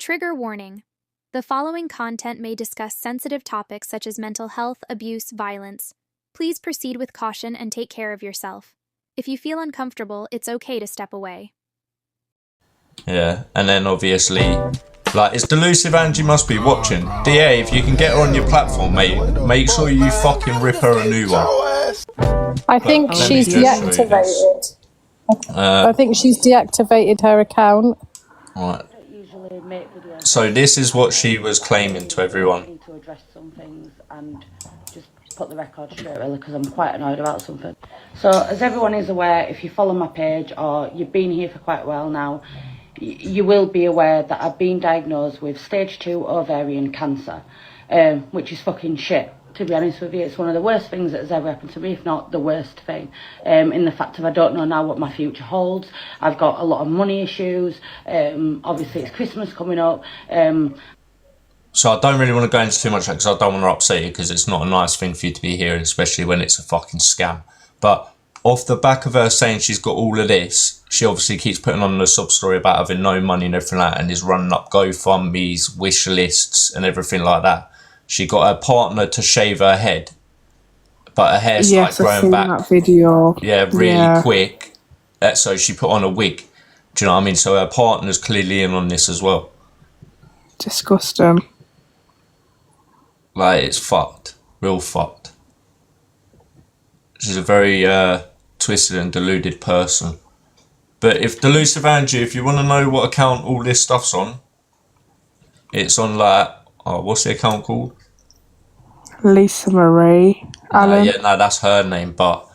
Trigger warning. The following content may discuss sensitive topics such as mental health, abuse, violence. Please proceed with caution and take care of yourself. If you feel uncomfortable, it's okay to step away. Yeah, and then obviously, like, it's Delusive Angie must be watching. DA, if you can get her on your platform, mate, make sure you fucking rip her a new one. I think she's deactivated. I think she's deactivated her account. Right. So this is what she was claiming to everyone. To address some things and just put the record straight, really, because I'm quite annoyed about something. So, as everyone is aware, if you follow my page or you've been here for quite a while now, you will be aware that I've been diagnosed with stage 2 ovarian cancer, which is fucking shit. To be honest with you, it's one of the worst things that has ever happened to me, if not the worst thing, in the fact of I don't know now what my future holds. I've got a lot of money issues. Obviously, it's Christmas coming up. So I don't really want to go into too much because I don't want to upset you, because it's not a nice thing for you to be hearing, especially when it's a fucking scam. But off the back of her saying she's got all of this, she obviously keeps putting on the sub story about having no money and everything like that, and is running up GoFundMes, wish lists and everything like that. She got her partner to shave her head, but her hair's like growing back. That video. Yeah, really quick. So she put on a wig. Do you know what I mean? So her partner's clearly in on this as well. Disgusting. Like, it's fucked. Real fucked. She's a very twisted and deluded person. But if Delusive Angie, if you want to know what account all this stuff's on, it's on like, what's the account called? Lisa Marie Allen. That's her name, but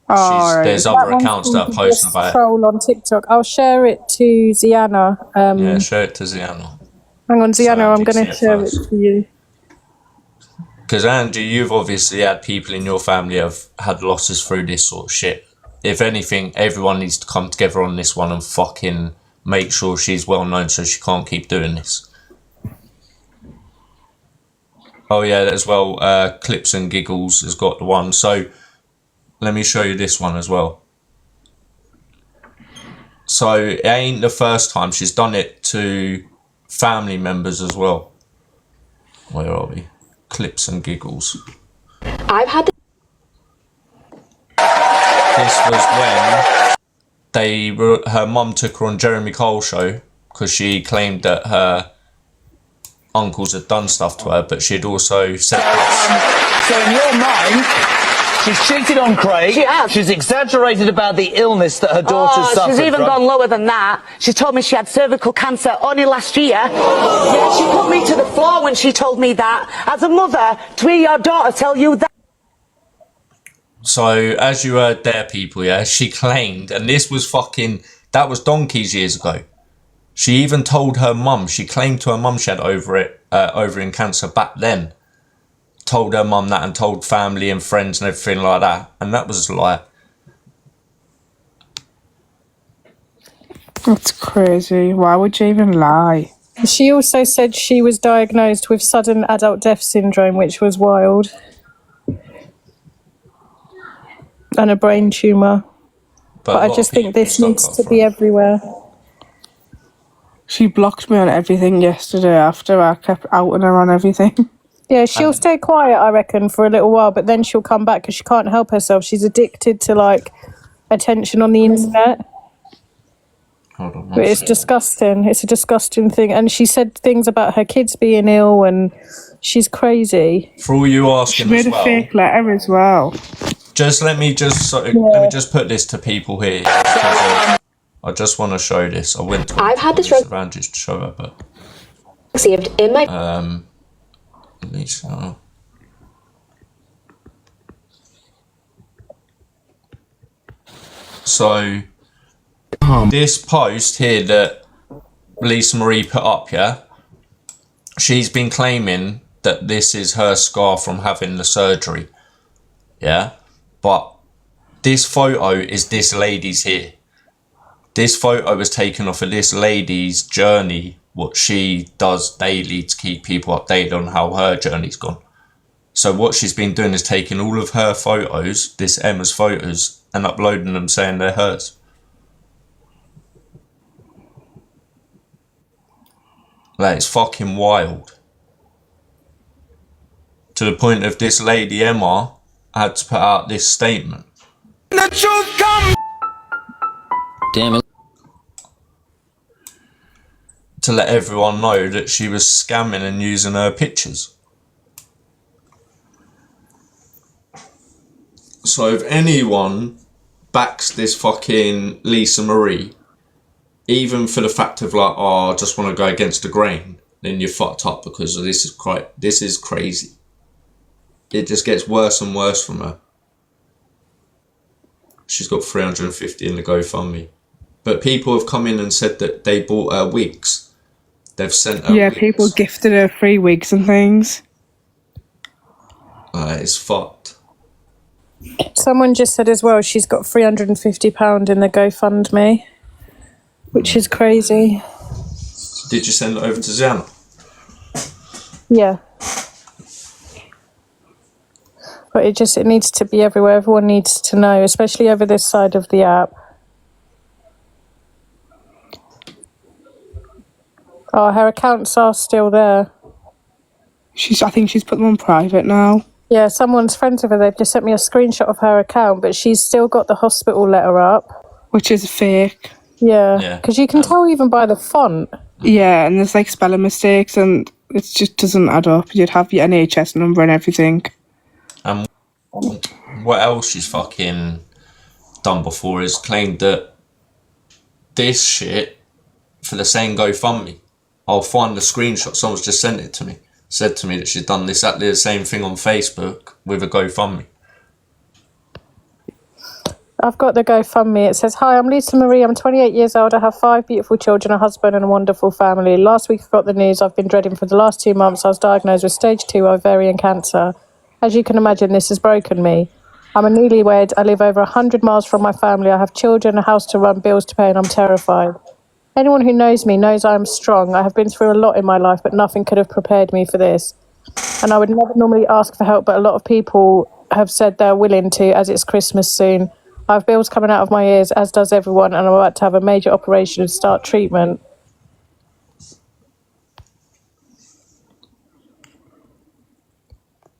there's other accounts that are posting about it. Troll on TikTok. I'll share it to Ziana. Yeah, share it to Ziana. Hang on, Ziana, I'm going to share it to you. Because Angie, you've obviously had people in your family have had losses through this sort of shit. If anything, everyone needs to come together on this one and fucking make sure she's well known so she can't keep doing this. Oh yeah, as well, Clips and Giggles has got the one. So let me show you this one as well. So it ain't the first time. She's done it to family members as well. Where are we? Clips and Giggles. I've had This was when her mum took her on Jeremy Cole show because she claimed that her uncles had done stuff to her, but she'd also said this. So in your mind, she's cheated on Craig. She has. She's exaggerated about the illness that her daughter suffered. She's even gone lower than that. She told me she had cervical cancer only last year. Yeah, she put me to the floor when she told me that. As a mother, to hear your daughter tell you that. So, as you heard there, people, yeah, she claimed, and this was that was donkeys years ago. She even told her mum, she claimed to her mum she had ovarian cancer back then. Told her mum that and told family and friends and everything like that. And that was a lie. That's crazy. Why would you even lie? She also said she was diagnosed with sudden adult death syndrome, which was wild. And a brain tumour. But I just think this needs to be everywhere. She blocked me on everything yesterday after I kept outing her on everything. Yeah, she'll stay quiet, I reckon, for a little while, but then she'll come back because she can't help herself. She's addicted to, like, attention on the internet. Hold on, but it's disgusting. It's a disgusting thing. And she said things about her kids being ill, and she's crazy. For all you asking, she made a fake letter as well. Let me just put this to people here. I just want to show this. I went to I've had this advantage to show her, but received in my Lisa. So this post here that Lisa Marie put up, yeah, she's been claiming that this is her scar from having the surgery, yeah, but this photo is this lady's here. This photo was taken off of this lady's journey, what she does daily to keep people updated on how her journey's gone. So what she's been doing is taking all of her photos, this Emma's photos, and uploading them saying they're hers. Like, it's fucking wild. To the point of this lady, Emma, had to put out this statement. The truth comes. Damn it. To let everyone know that she was scamming and using her pictures. So if anyone backs this fucking Lisa Marie, even for the fact of like, oh, I just want to go against the grain, then you're fucked up, because this is crazy. It just gets worse and worse from her. She's got 350 in the GoFundMe. But people have come in and said that they bought her wigs. They've sent her wigs. People gifted her free wigs and things. It's fucked. Someone just said as well she's got £350 in the GoFundMe, which is crazy. Did you send it over to Zana? Yeah. But it needs to be everywhere. Everyone needs to know, especially over this side of the app. Oh, her accounts are still there. I think she's put them on private now. Yeah, someone's friends of her, they've just sent me a screenshot of her account, but she's still got the hospital letter up. Which is fake. Yeah, because you can tell even by the font. Yeah, and there's like spelling mistakes and it just doesn't add up. You'd have your NHS number and everything. And what else she's fucking done before is claimed that this shit for the same GoFundMe. I'll find the screenshot, someone's just sent it to me. Said to me that she's done exactly the same thing on Facebook with a GoFundMe. I've got the GoFundMe. It says, "Hi, I'm Lisa Marie. I'm 28 years old. I have 5 beautiful children, a husband and a wonderful family. Last week I got the news I've been dreading for the last 2 months. I was diagnosed with stage 2 ovarian cancer. As you can imagine, this has broken me. I'm a newlywed. I live over 100 miles from my family. I have children, a house to run, bills to pay, and I'm terrified. Anyone who knows me knows I am strong. I have been through a lot in my life, but nothing could have prepared me for this. And I would never normally ask for help, but a lot of people have said they're willing to, as it's Christmas soon. I have bills coming out of my ears, as does everyone, and I'm about to have a major operation and start treatment.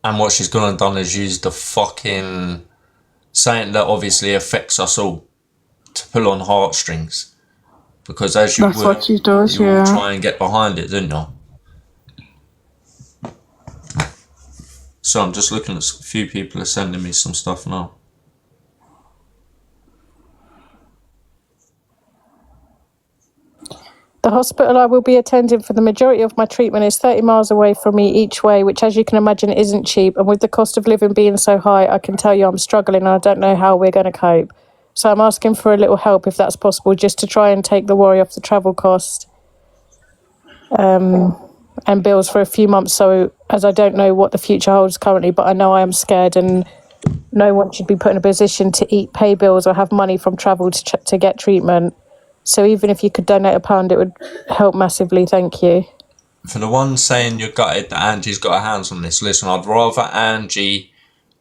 And what she's gone and done is use the fucking saying that obviously affects us all to pull on heartstrings. Because as you That's would, what she does, you yeah. will try and get behind it, didn't you? So I'm just looking at a few people are sending me some stuff now. The hospital I will be attending for the majority of my treatment is 30 miles away from me each way, which, as you can imagine, isn't cheap. And with the cost of living being so high, I can tell you I'm struggling and I don't know how we're going to cope. So I'm asking for a little help, if that's possible, just to try and take the worry off the travel cost and bills for a few months. So, as I don't know what the future holds currently, but I know I am scared, and no one should be put in a position to pay bills or have money from travel to get treatment. So even if you could donate £1, it would help massively. Thank you. For the one saying you're gutted that Angie's got her hands on this, listen, I'd rather Angie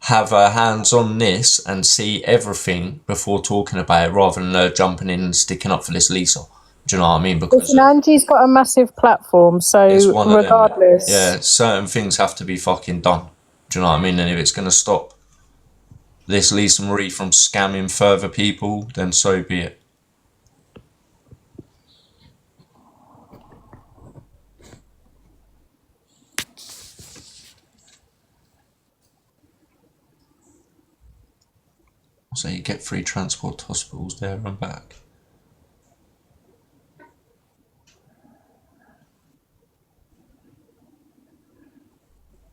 have her hands on this and see everything before talking about it, rather than her jumping in and sticking up for this Lisa. Do you know what I mean? Because Listen, Angie's got a massive platform, so it's one of regardless. them, yeah, certain things have to be fucking done. Do you know what I mean? And if it's going to stop this Lisa Marie from scamming further people, then so be it. So you get free transport to hospitals there and back.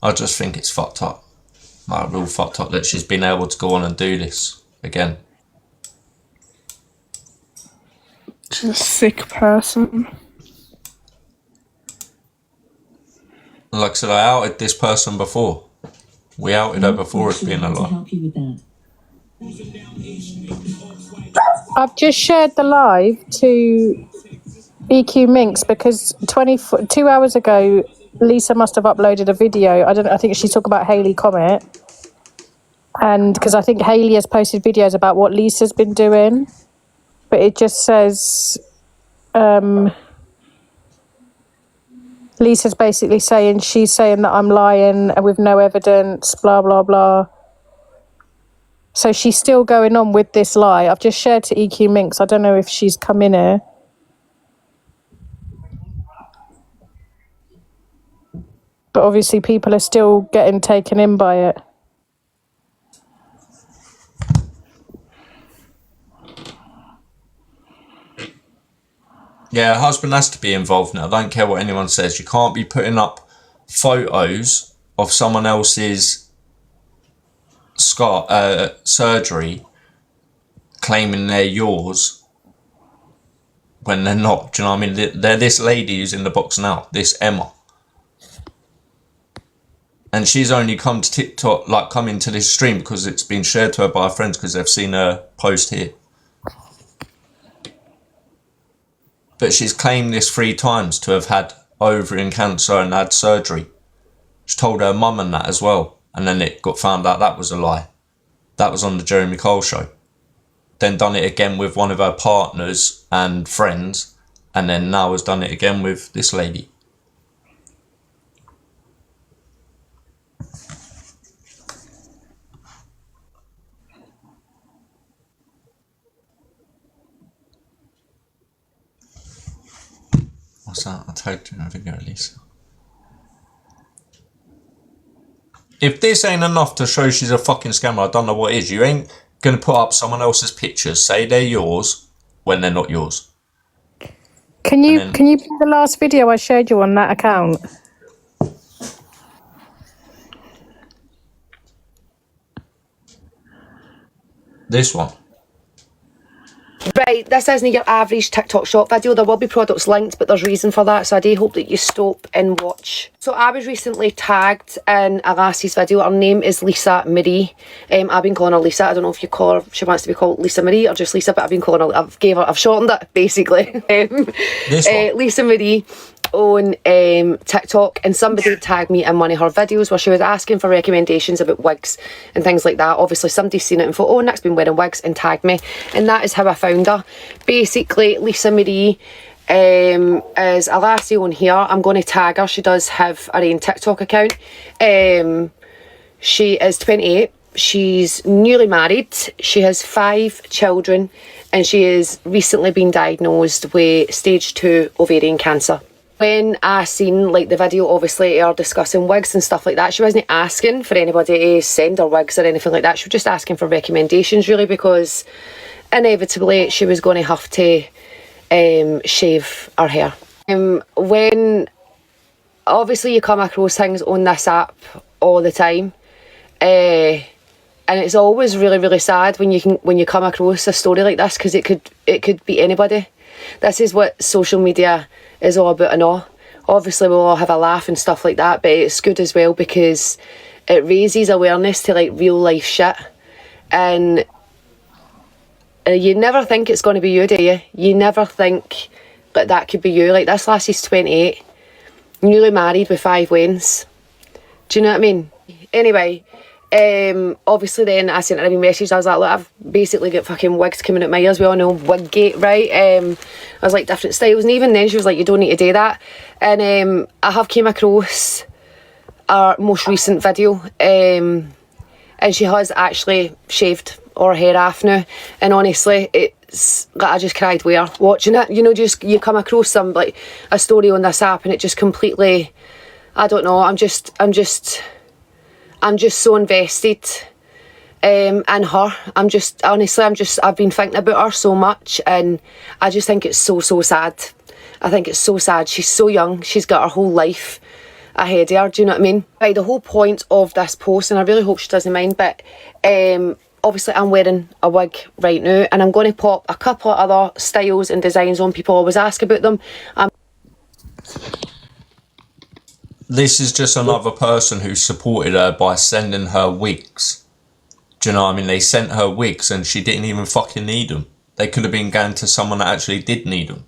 I just think it's fucked up. Like, real fucked up that she's been able to go on and do this again. She's a sick person. Like I said, I outed this person before. We outed her before as being a lie. I've just shared the live to EQ Minx because 2 hours ago, Lisa must have uploaded a video. I think she's talking about Hayley Comet. And because I think Hayley has posted videos about what Lisa's been doing. But it just says, Lisa's basically saying, she's saying that I'm lying with no evidence, blah, blah, blah. So she's still going on with this lie. I've just shared to EQ Minx. I don't know if she's come in here. But obviously people are still getting taken in by it. Yeah, her husband has to be involved now. I don't care what anyone says. You can't be putting up photos of someone else's surgery claiming they're yours when they're not. Do you know what I mean? They're this lady who's in the box now, this Emma. And she's only come to TikTok, like come into this stream because it's been shared to her by her friends because they've seen her post here. But she's claimed this 3 times to have had ovarian cancer and had surgery. She told her mum and that as well. And then it got found out that was a lie. That was on the Jeremy Cole show. Then done it again with one of her partners and friends. And then now has done it again with this lady. What's that? I tagged you in a video at least. If this ain't enough to show she's a fucking scammer, I don't know what is. You ain't going to put up someone else's pictures, say they're yours, when they're not yours. Can you play the last video I showed you on that account? This one. Right, this isn't your average TikTok shop video. There will be products linked, but there's reason for that, so I do hope that you stop and watch. So I was recently tagged in a lassie's video. Her name is Lisa Marie. I've been calling her Lisa. I don't know if you call her, she wants to be called Lisa Marie or just Lisa, but I've been calling her, I've shortened it, basically. This one. Lisa Marie on TikTok, and somebody tagged me in one of her videos where she was asking for recommendations about wigs and things like that. Obviously somebody's seen it and thought, oh, Nick's been wearing wigs, and tagged me, and that is how I found her. Basically, Lisa Marie is a lassie on here. I'm going to tag her. She does have her own TikTok account. She is 28. She's newly married. She has 5 children, and she has recently been diagnosed with stage 2 ovarian cancer. When I seen like the video, obviously her discussing wigs and stuff like that, she wasn't asking for anybody to send her wigs or anything like that. She was just asking for recommendations, really, because inevitably she was going to have to shave her hair. When obviously you come across things on this app all the time, and it's always really, really sad when you come across a story like this, because it could be anybody. This is what social media is all about and all. Obviously we'll all have a laugh and stuff like that, but it's good as well because it raises awareness to like real life shit, and you never think it's going to be you, do you? You never think that could be you. Like, this lassie's 28, newly married with 5 weans. Do you know what I mean? Anyway, obviously then I sent her a message. I was like, look, I've basically got fucking wigs coming out my ears. We all know Wiggate, right? I was like, different styles, and even then she was like, you don't need to do that. And I have came across our most recent video, and she has actually shaved her hair off now, and honestly it's like, I just cried with her watching it. You know, just you come across some like a story on this app and it just completely, I don't know, I'm just so invested in her. I've been thinking about her so much, and I just think it's so sad. I think it's so sad. She's so young, she's got her whole life ahead of her, do you know what I mean? Right, the whole point of this post, and I really hope she doesn't mind, but obviously I'm wearing a wig right now, and I'm going to pop a couple of other styles and designs on. People always ask about them. This is just another person who supported her by sending her wigs. Do you know what I mean? They sent her wigs and she didn't even fucking need them. They could have been going to someone that actually did need them.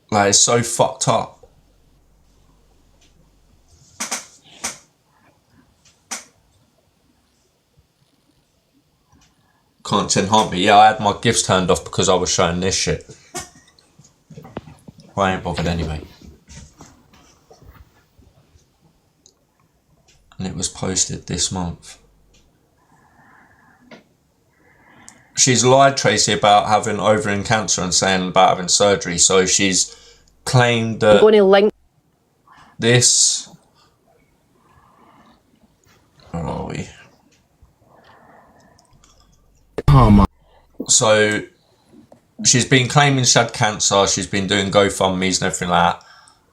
Like, it's so fucked up. Content harm me. Yeah, I had my gifts turned off because I was showing this shit. But I ain't bothered anyway. And it was posted this month. She's lied, Tracy, about having ovarian cancer and saying about having surgery. So she's claimed that I'm going to link this... Where are we? So she's been claiming she had cancer. She's been doing GoFundMes and everything like that.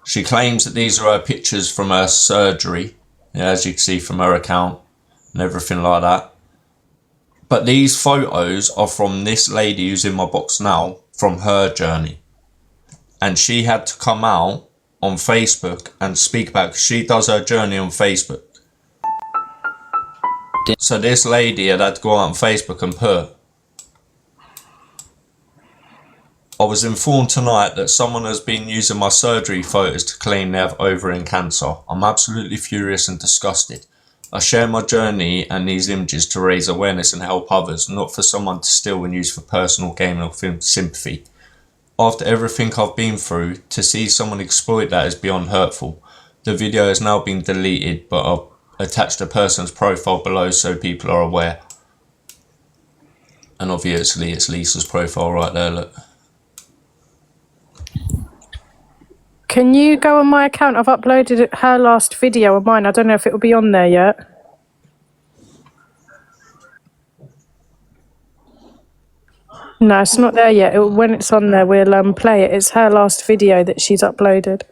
She claims that these are her pictures from her surgery. Yeah, as you can see from her account and everything like that. But these photos are from this lady who's in my box now, from her journey. And she had to come out on Facebook and speak about it, 'cause she does her journey on Facebook. So this lady had to go out on Facebook and put, I was informed tonight that someone has been using my surgery photos to claim they have ovarian cancer. I'm absolutely furious and disgusted. I share my journey and these images to raise awareness and help others, not for someone to steal and use for personal gain or sympathy. After everything I've been through, to see someone exploit that is beyond hurtful. The video has now been deleted, but I've attached a person's profile below so people are aware. And obviously it's Lisa's profile right there, look. Can you go on my account? I've uploaded her last video of mine. I don't know if it will be on there yet. No, it's not there yet. When it's on there, we'll play it. It's her last video that she's uploaded.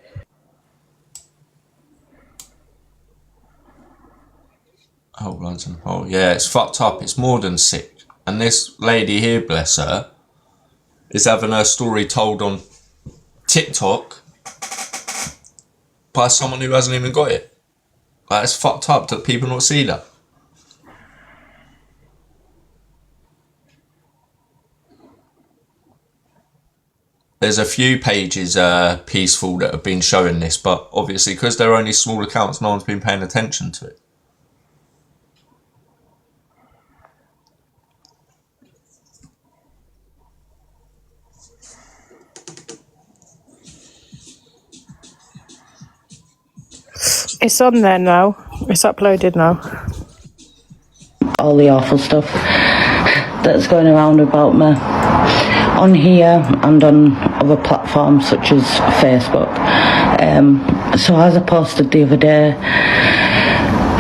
Oh, yeah, it's fucked up. It's more than sick. And this lady here, bless her, is having her story told on TikTok by someone who hasn't even got it. Like, it's fucked up that people not see that. There's a few pages peaceful that have been showing this, but obviously because they're only small accounts, no one's been paying attention to it. It's on there now. It's uploaded now. All the awful stuff that's going around about me on here and on other platforms such as Facebook. So as I posted the other day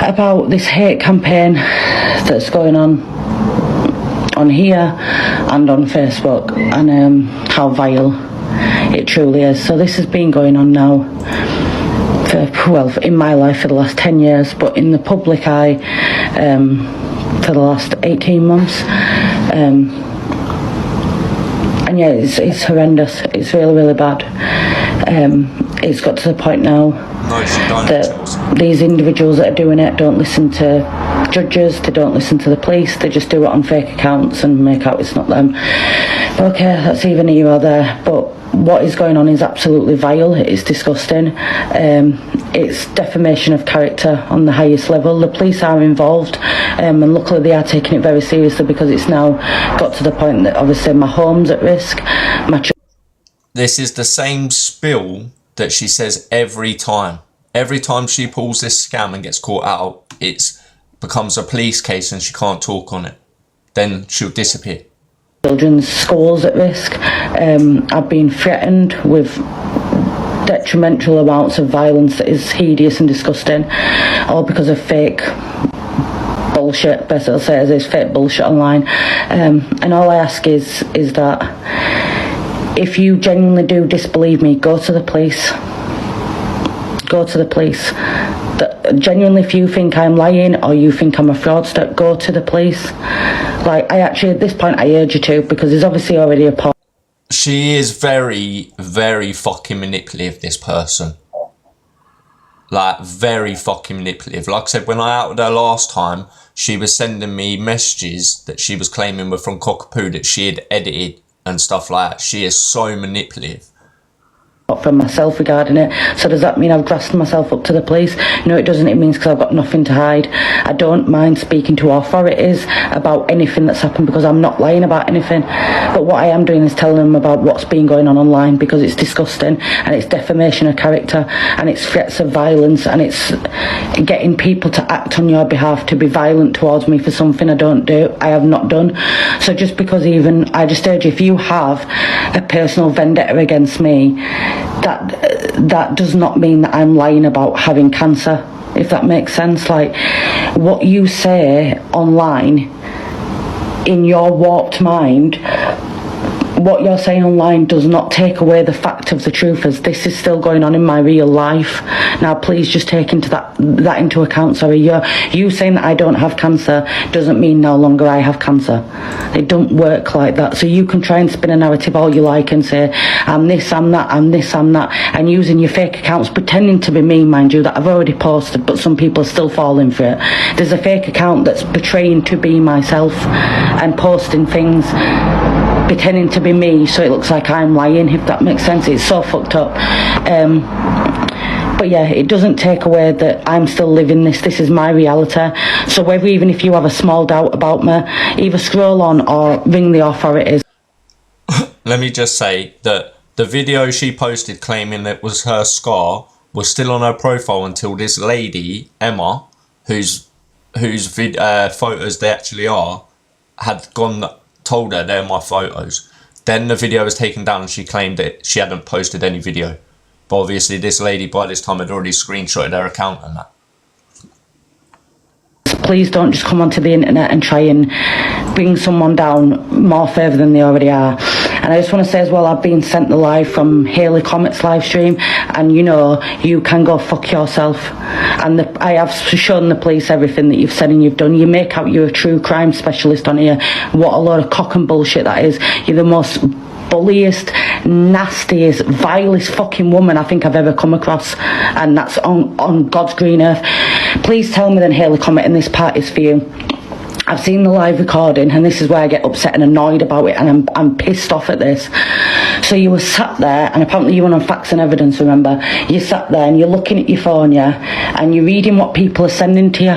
about this hate campaign that's going on here and on Facebook, and how vile it truly is. So this has been going on now in my life for the last 10 years, but in the public eye for the last 18 months. And yeah, it's horrendous. It's really, really bad. It's got to the point now that these individuals that are doing it don't listen to judges, they don't listen to the police, they just do it on fake accounts and make out it's not them. Okay, that's even here or there, but what is going on is absolutely vile. It's disgusting. It's defamation of character on the highest level. The police are involved, and luckily they are taking it very seriously, because it's now got to the point that obviously my home's at risk. This is the same spill that she says every time. Every time she pulls this scam and gets caught out, it becomes a police case and she can't talk on it. Then she'll disappear. Children's schools at risk. I've been threatened with detrimental amounts of violence that is hideous and disgusting, all because of fake bullshit. Best I'll say is fake bullshit online. And all I ask is that if you genuinely do disbelieve me, go to the police. Go to the police. Genuinely, if you think I'm lying or you think I'm a fraudster, go to the police. Like, I actually, at this point, I urge you to, because there's obviously already a part. She is very, very fucking manipulative, this person. Like, very fucking manipulative. Like I said, when I outed her last time, she was sending me messages that she was claiming were from Cockapoo that she had edited and stuff like that. She is so manipulative. from myself regarding it. So does that mean I've grasped myself up to the police? No, it doesn't. It means because I've got nothing to hide. I don't mind speaking to authorities about anything that's happened because I'm not lying about anything. But what I am doing is telling them about what's been going on online, because it's disgusting and it's defamation of character and it's threats of violence and it's getting people to act on your behalf to be violent towards me for something I have not done. So just because I just urge you, if you have a personal vendetta against me, that does not mean that I'm lying about having cancer, if that makes sense. Like, what you say online in your warped mind, what you're saying online does not take away the fact of the truth, as this is still going on in my real life. Now please just take that into account. Sorry, you saying that I don't have cancer doesn't mean no longer I have cancer. It don't work like that. So you can try and spin a narrative all you like and say I'm this, I'm that, I'm this, I'm that, and using your fake accounts, pretending to be me, mind you, that I've already posted, but some people are still falling for it. There's a fake account that's portraying to be myself and posting things pretending to be me, so it looks like I'm lying, if that makes sense. It's so fucked up. But yeah, it doesn't take away that I'm still living this. This is my reality. So even if you have a small doubt about me, either scroll on or ring the authorities. Let me just say that the video she posted claiming that was her scar was still on her profile until this lady, Emma, whose photos they actually are, had told her they're my photos. Then the video was taken down and she claimed that she hadn't posted any video. But obviously this lady by this time had already screenshotted her account and that. Please don't just come onto the internet and try and bring someone down more further than they already are. And I just want to say as well, I've been sent the live from Hayley Comet's live stream, and you can go fuck yourself. And I have shown the police everything that you've said and you've done. You make out you're a true crime specialist on here. What a load of cock and bullshit that is. You're the most bulliest, nastiest, vilest fucking woman I think I've ever come across, and that's on God's green earth. Please tell me then, Hayley Comet, and this part is for you. I've seen the live recording, and this is where I get upset and annoyed about it, and I'm pissed off at this. So you were sat there, and apparently you were on Facts and Evidence, remember? You sat there and you're looking at your phone, yeah, and you're reading what people are sending to you.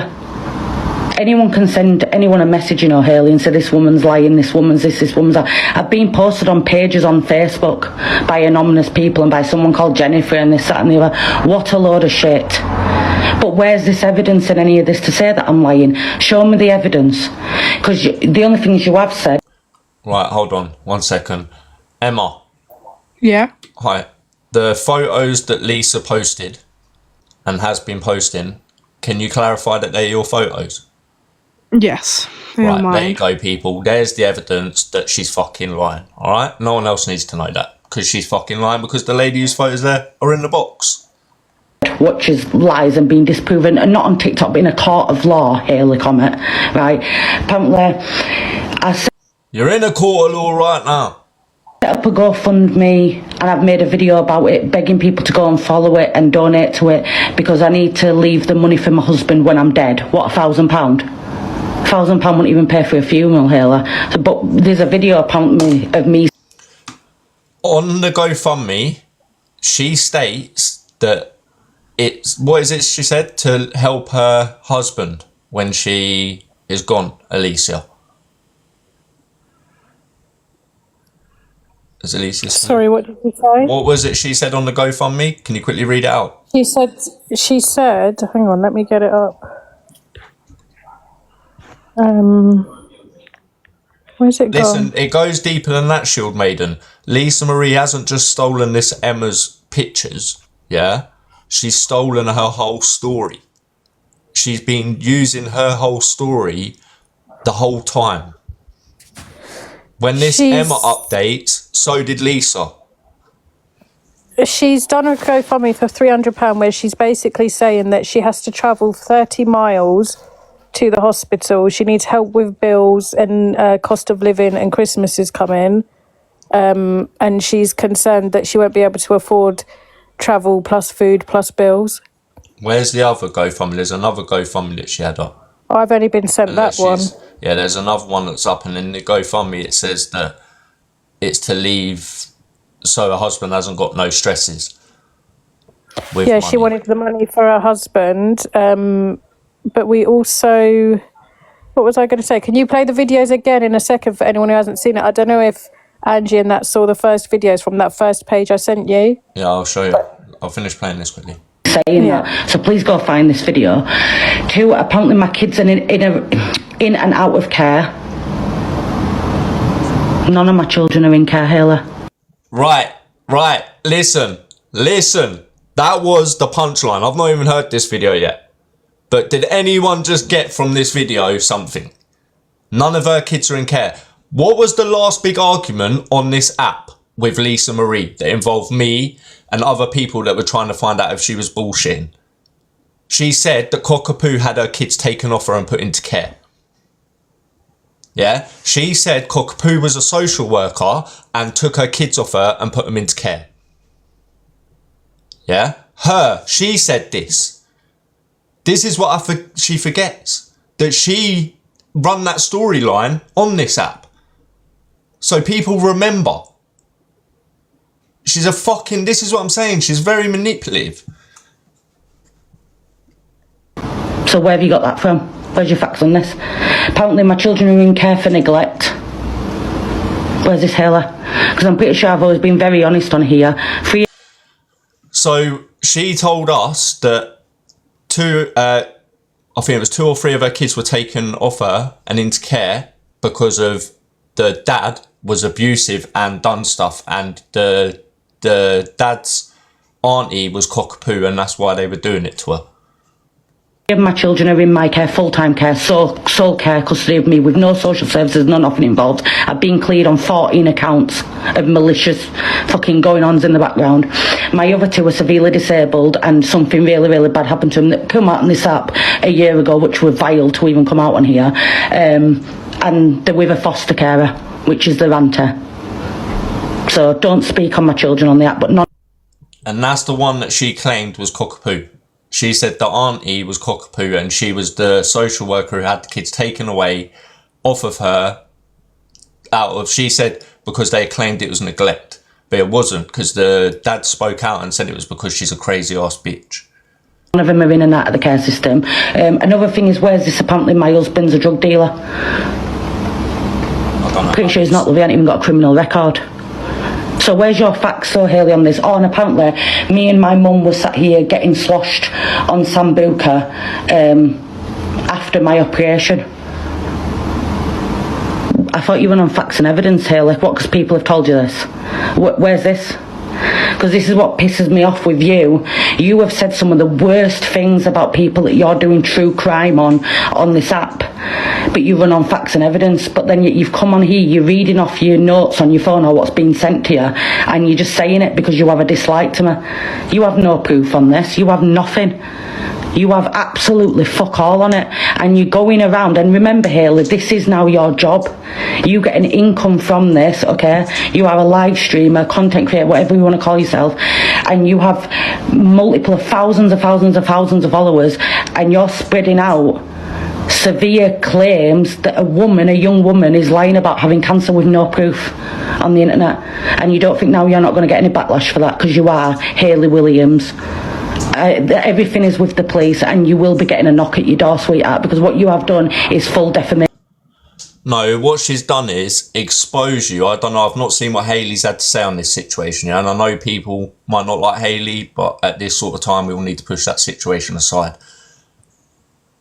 Anyone can send anyone a message, Hayley, and say this woman's lying, this woman's this woman's that. I've been posted on pages on Facebook by anonymous people and by someone called Jennifer and this, that and the other. What a load of shit. But where's this evidence in any of this to say that I'm lying? Show me the evidence. Because the only things you have said... Right, hold on 1 second. Emma. Yeah? Hi. The photos that Lisa posted and has been posting, can you clarify that they're your photos? Yes. Right, there you go, people. There's the evidence that she's fucking lying, alright? No one else needs to know that, because she's fucking lying, because the lady whose photos there are in the box. Watches lies and being disproven, and not on TikTok, but in a court of law, Hayley Comet, right? Apparently, you're in a court of law right now. Set up a GoFundMe, and I've made a video about it, begging people to go and follow it and donate to it, because I need to leave the money for my husband when I'm dead. What, £1,000? £1,000 wouldn't even pay for a funeral, Hayley. So, but there's a video apparently of me. On the GoFundMe, she states that it's, what is it she said? To help her husband when she is gone, Alicia. Is Alicia? Sorry, what did you say? What was it she said on the GoFundMe? Can you quickly read it out? She said, hang on, let me get it up. Where's it gone? Listen, it goes deeper than that, Shield Maiden. Lisa Marie hasn't just stolen this Emma's pictures, yeah? She's stolen her whole story. She's been using her whole story the whole time. When this Emma updates, so did Lisa. She's done a GoFundMe for £300 where she's basically saying that she has to travel 30 miles to the hospital. She needs help with bills and cost of living, and Christmas is coming. And she's concerned that she won't be able to afford travel plus food plus bills. Where's the other GoFundMe? There's another GoFundMe that she had up. I've only been sent that one. Yeah, there's another one that's up, and in the GoFundMe it says that it's to leave so her husband hasn't got no stresses with Yeah, money. she wanted the money for her husband. But we also, what was I going to say? Can you play the videos again in a second for anyone who hasn't seen it? I don't know if Angie and that saw the first videos from that first page I sent you. Yeah, I'll show you. I'll finish playing this quickly. Saying that. So please go find this video. 2, apparently my kids are in and out of care. None of my children are in care, Haley. Right. Listen. That was the punchline. I've not even heard this video yet. But did anyone just get from this video something? None of her kids are in care. What was the last big argument on this app with Lisa Marie that involved me and other people that were trying to find out if she was bullshitting? She said that Cockapoo had her kids taken off her and put into care. Yeah? She said Cockapoo was a social worker and took her kids off her and put them into care. Yeah? She said this. This is what she forgets. That she run that storyline on this app. So people remember. She's a fucking... This is what I'm saying. She's very manipulative. So where have you got that from? Where's your facts on this? Apparently my children are in care for neglect. Where's this, Haley? Because I'm pretty sure I've always been very honest on here. So she told us that I think it was 2 or 3 of her kids were taken off her and into care because of the dad was abusive and done stuff, and the dad's auntie was Cockapoo, and that's why they were doing it to her. My children are in my care, full-time care, sole care, custody of me, with no social services, nothing involved. I've been cleared on 14 accounts of malicious fucking going-ons in the background. My other 2 are severely disabled, and something really, really bad happened to them that came out on this app a year ago, which were vile to even come out on here. And they're with a foster carer, which is their auntie. So don't speak on my children on the app, but not. And that's the one that she claimed was Cockapoo. She said the auntie was Cockapoo, and she was the social worker who had the kids taken away off of her she said because they claimed it was neglect, but it wasn't, because the dad spoke out and said it was because she's a crazy ass bitch. None of them are in and out of the care system. Another thing is, where's this? Apparently my husband's a drug dealer. I don't know. Pretty sure he's not, he hasn't even got a criminal record. So where's your facts, so Haley, on this? Oh, and apparently me and my mum were sat here getting sloshed on Sambuca after my operation. I thought you were on facts and evidence, Haley. What, because people have told you this? Where's this? Because this is what pisses me off with you. You have said some of the worst things about people that you're doing true crime on this app, but you run on facts and evidence. But then you've come on here, you're reading off your notes on your phone or what's been sent to you, and you're just saying it because you have a dislike to me. You have no proof on this. You have nothing. You have absolutely fuck all on it, and you're going around. And remember, Haley, this is now your job. You get an income from this, okay? You are a live streamer, content creator, whatever you want to call yourself, and you have multiple of thousands of followers, and you're spreading out severe claims that a young woman is lying about having cancer with no proof on the internet. And you don't think now you're not going to get any backlash for that, because you are Haley Williams. Everything is with the police, and you will be getting a knock at your door, sweetheart, because what you have done is full defamation. No, what she's done is expose you. I don't know, I've not seen what Hayley's had to say on this situation, and I know people might not like Hayley, but at this sort of time we will need to push that situation aside.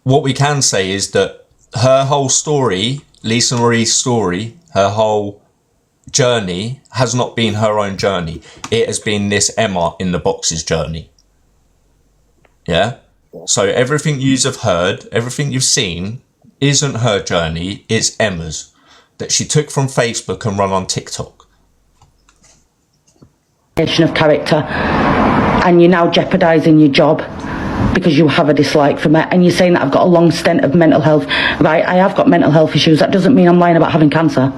What we can say is that her whole story, Lisa Marie's story, her whole journey has not been her own journey. It has been this Emma in the box's journey. Yeah? So everything you have heard, everything you've seen isn't her journey, it's Emma's, that she took from Facebook and run on TikTok. Of character, and you're now jeopardising your job because you have a dislike for me, and you're saying that I've got a long stint of mental health. Right, I have got mental health issues. That doesn't mean I'm lying about having cancer.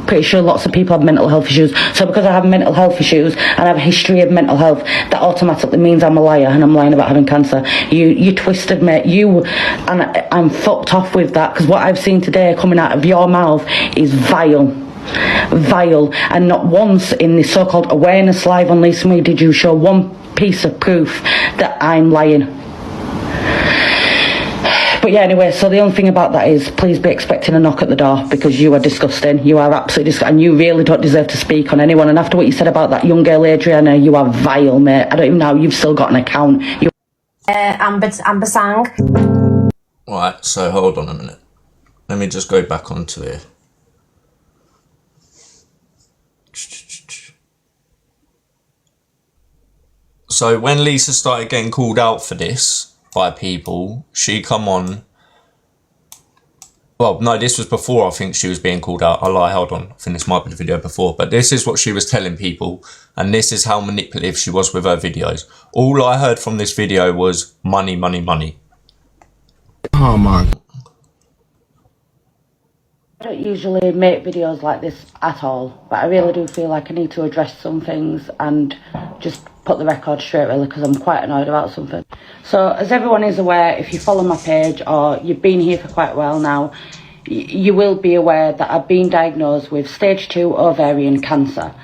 Pretty sure lots of people have mental health issues. So because I have mental health issues and I have a history of mental health, that automatically means I'm a liar and I'm lying about having cancer. You twisted me. I'm fucked off with that, because what I've seen today coming out of your mouth is vile. Vile. And not once in this so-called awareness live on Lisa Marie did you show one piece of proof that I'm lying. But yeah, anyway, so the only thing about that is please be expecting a knock at the door, because you are disgusting. You are absolutely disgusting, and you really don't deserve to speak on anyone. And after what you said about that young girl, Adriana, you are vile, mate. I don't even know how you've still got an account. Amber Sang. Right, so hold on a minute. Let me just go back onto here. So when Lisa started getting called out for this by people, she come on. Well, no, this was before I think she was being called out. I lie, hold on. I think this might be the video before. But this is what she was telling people. And this is how manipulative she was with her videos. All I heard from this video was money, money, money. Oh my. I don't usually make videos like this at all, but I really do feel like I need to address some things and just put the record straight, really, because I'm quite annoyed about something. So, as everyone is aware, if you follow my page or you've been here for quite a while now, you will be aware that I've been diagnosed with stage 2 ovarian cancer,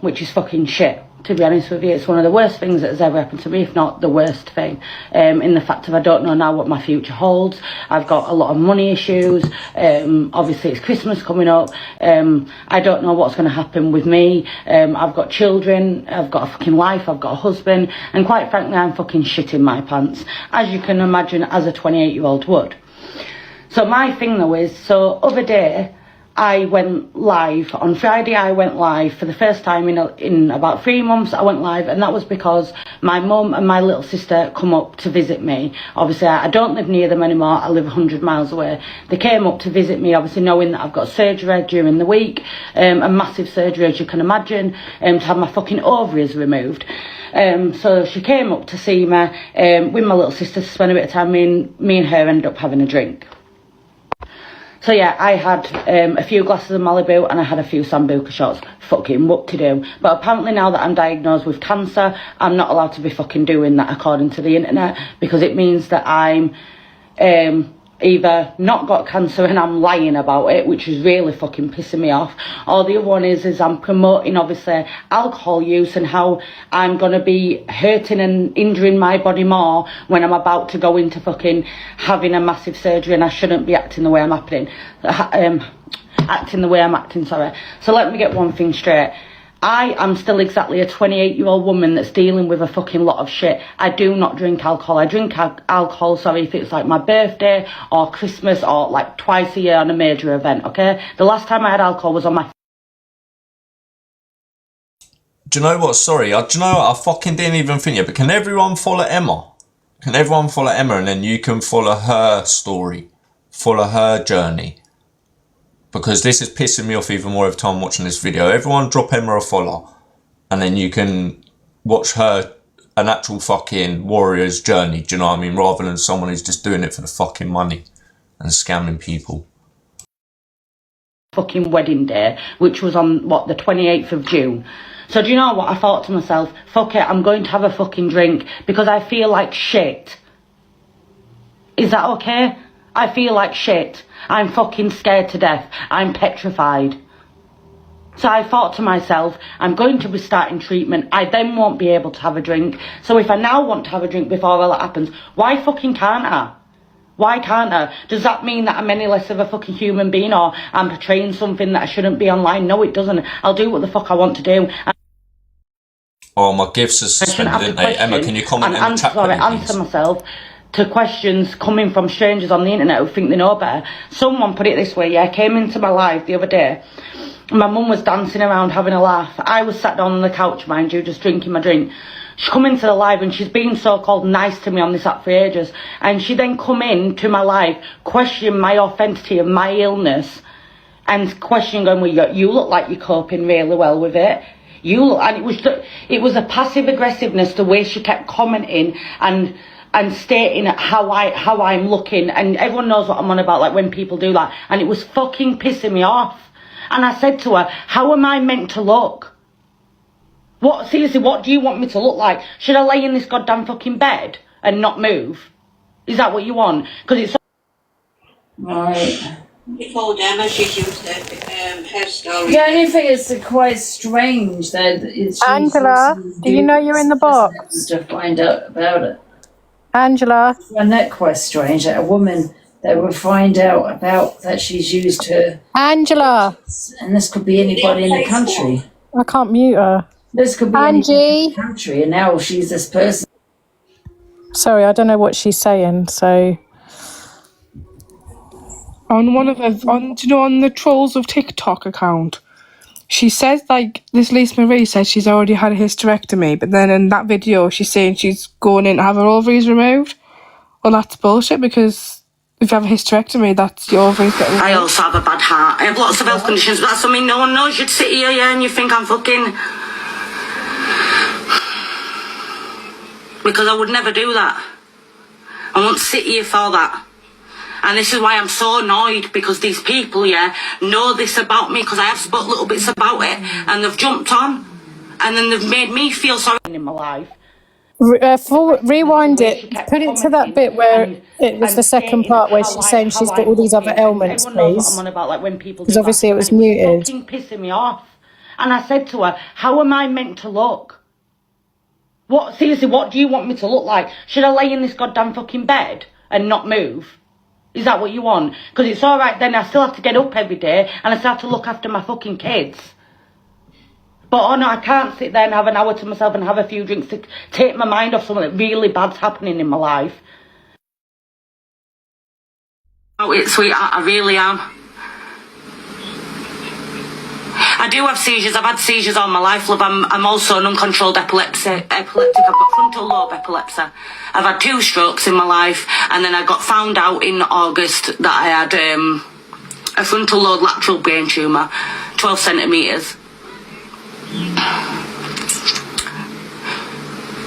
which is fucking shit. To be honest with you, it's one of the worst things that has ever happened to me, if not the worst thing, in the fact of I don't know now what my future holds. I've got a lot of money issues. Obviously it's Christmas coming up. I don't know what's going to happen with me. I've got children, I've got a fucking wife, I've got a husband, and quite frankly I'm fucking shitting my pants, as you can imagine as a 28-year-old would. So my thing though is, so other day I went live. On Friday I went live for the first time in about 3 months. I went live, and that was because my mum and my little sister come up to visit me. Obviously I don't live near them anymore, I live 100 miles away. They came up to visit me, obviously knowing that I've got surgery during the week, a massive surgery as you can imagine, to have my fucking ovaries removed. So she came up to see me with my little sister to spend a bit of time. Me and her ended up having a drink. So yeah, I had a few glasses of Malibu and I had a few Sambuca shots. Fucking what to do. But apparently now that I'm diagnosed with cancer, I'm not allowed to be fucking doing that according to the internet, because it means that I'm either not got cancer and I'm lying about it, which is really fucking pissing me off, or the other one is I'm promoting obviously alcohol use and how I'm gonna be hurting and injuring my body more when I'm about to go into fucking having a massive surgery, and I shouldn't be acting the way I'm acting, sorry. So let me get one thing straight. I am still exactly a 28-year-old woman that's dealing with a fucking lot of shit. I do not drink alcohol. I drink alcohol, if it's like my birthday or Christmas or like twice a year on a major event, okay? The last time I had alcohol was on my... Do you know what? Sorry, do you know what? I fucking didn't even think it, but can everyone follow Emma? Can everyone follow Emma, and then you can follow her story, follow her journey? Because this is pissing me off even more every time I'm watching this video. Everyone drop Emma a follow, and then you can watch her, an actual fucking warrior's journey, do you know what I mean? Rather than someone who's just doing it for the fucking money and scamming people. Fucking wedding day, which was on, what, the 28th of June. So do you know what? I thought to myself, fuck it, I'm going to have a fucking drink because I feel like shit. Is that okay? I feel like shit. I'm fucking scared to death. I'm petrified. So I thought to myself, I'm going to be starting treatment. I then won't be able to have a drink. So if I now want to have a drink before all that happens, why fucking can't I? Why can't I? Does that mean that I'm any less of a fucking human being, or I'm portraying something that I shouldn't be online? No, it doesn't. I'll do what the fuck I want to do. Oh, my gifts are suspended, didn't they? Emma, can you comment in the chat? Answer myself to questions coming from strangers on the internet who think they know better. Someone put it this way, yeah, came into my live the other day. My mum was dancing around having a laugh. I was sat down on the couch, mind you, just drinking my drink. She come into the live and she's been so-called nice to me on this app for ages. And she then come in to my live, question my authenticity and my illness, and question going, well, you look like you're coping really well with it. And it was a passive aggressiveness, the way she kept commenting and stating how I'm looking, and everyone knows what I'm on about, like when people do that, and it was fucking pissing me off. And I said to her, how am I meant to look? Seriously, what do you want me to look like? Should I lay in this goddamn fucking bed and not move? Is that what you want? Because it's... Right. He called Emma, she's used The only thing is quite strange that it's Angela, do you know you're in the box? to find out about it. Angela. I find that quite strange that a woman that will find out about that she's used her. Angela. And this could be anybody in the country. I can't mute her. This could be anybody in the country, and now she's this person. Sorry, I don't know what she's saying, so. On one of her, do you know, on the Trolls of TikTok account, she says, like, this Lisa Marie says she's already had a hysterectomy, but then in that video she's saying she's going in to have her ovaries removed. Well, that's bullshit, because if you have a hysterectomy, that's your ovaries getting removed. I also have a bad heart. I have lots of health conditions, but that's something no one knows. You'd sit here, yeah, and you think I'm fucking... Because I would never do that. I won't sit here for that. And this is why I'm so annoyed, because these people, yeah, know this about me, because I have spoke little bits about it, and they've jumped on, and then they've made me feel sorry in my life. Rewind it. Put it to that bit where it was the second part where she's saying she's got all these other ailments, please. Because obviously it was muted. Fucking pissing me off. And I said to her, how am I meant to look? What, seriously, what do you want me to look like? Should I lay in this goddamn fucking bed and not move? Is that what you want? Because it's all right then, I still have to get up every day and I still have to look after my fucking kids. But oh no, I can't sit there and have an hour to myself and have a few drinks to take my mind off something that really bad's happening in my life. Oh, it's sweetheart, I really am. I do have seizures. I've had seizures all my life, love. I'm also an uncontrolled epileptic. I've got frontal lobe epilepsy. I've had 2 strokes in my life, and then I got found out in August that I had a frontal lobe lateral brain tumour, 12 centimetres.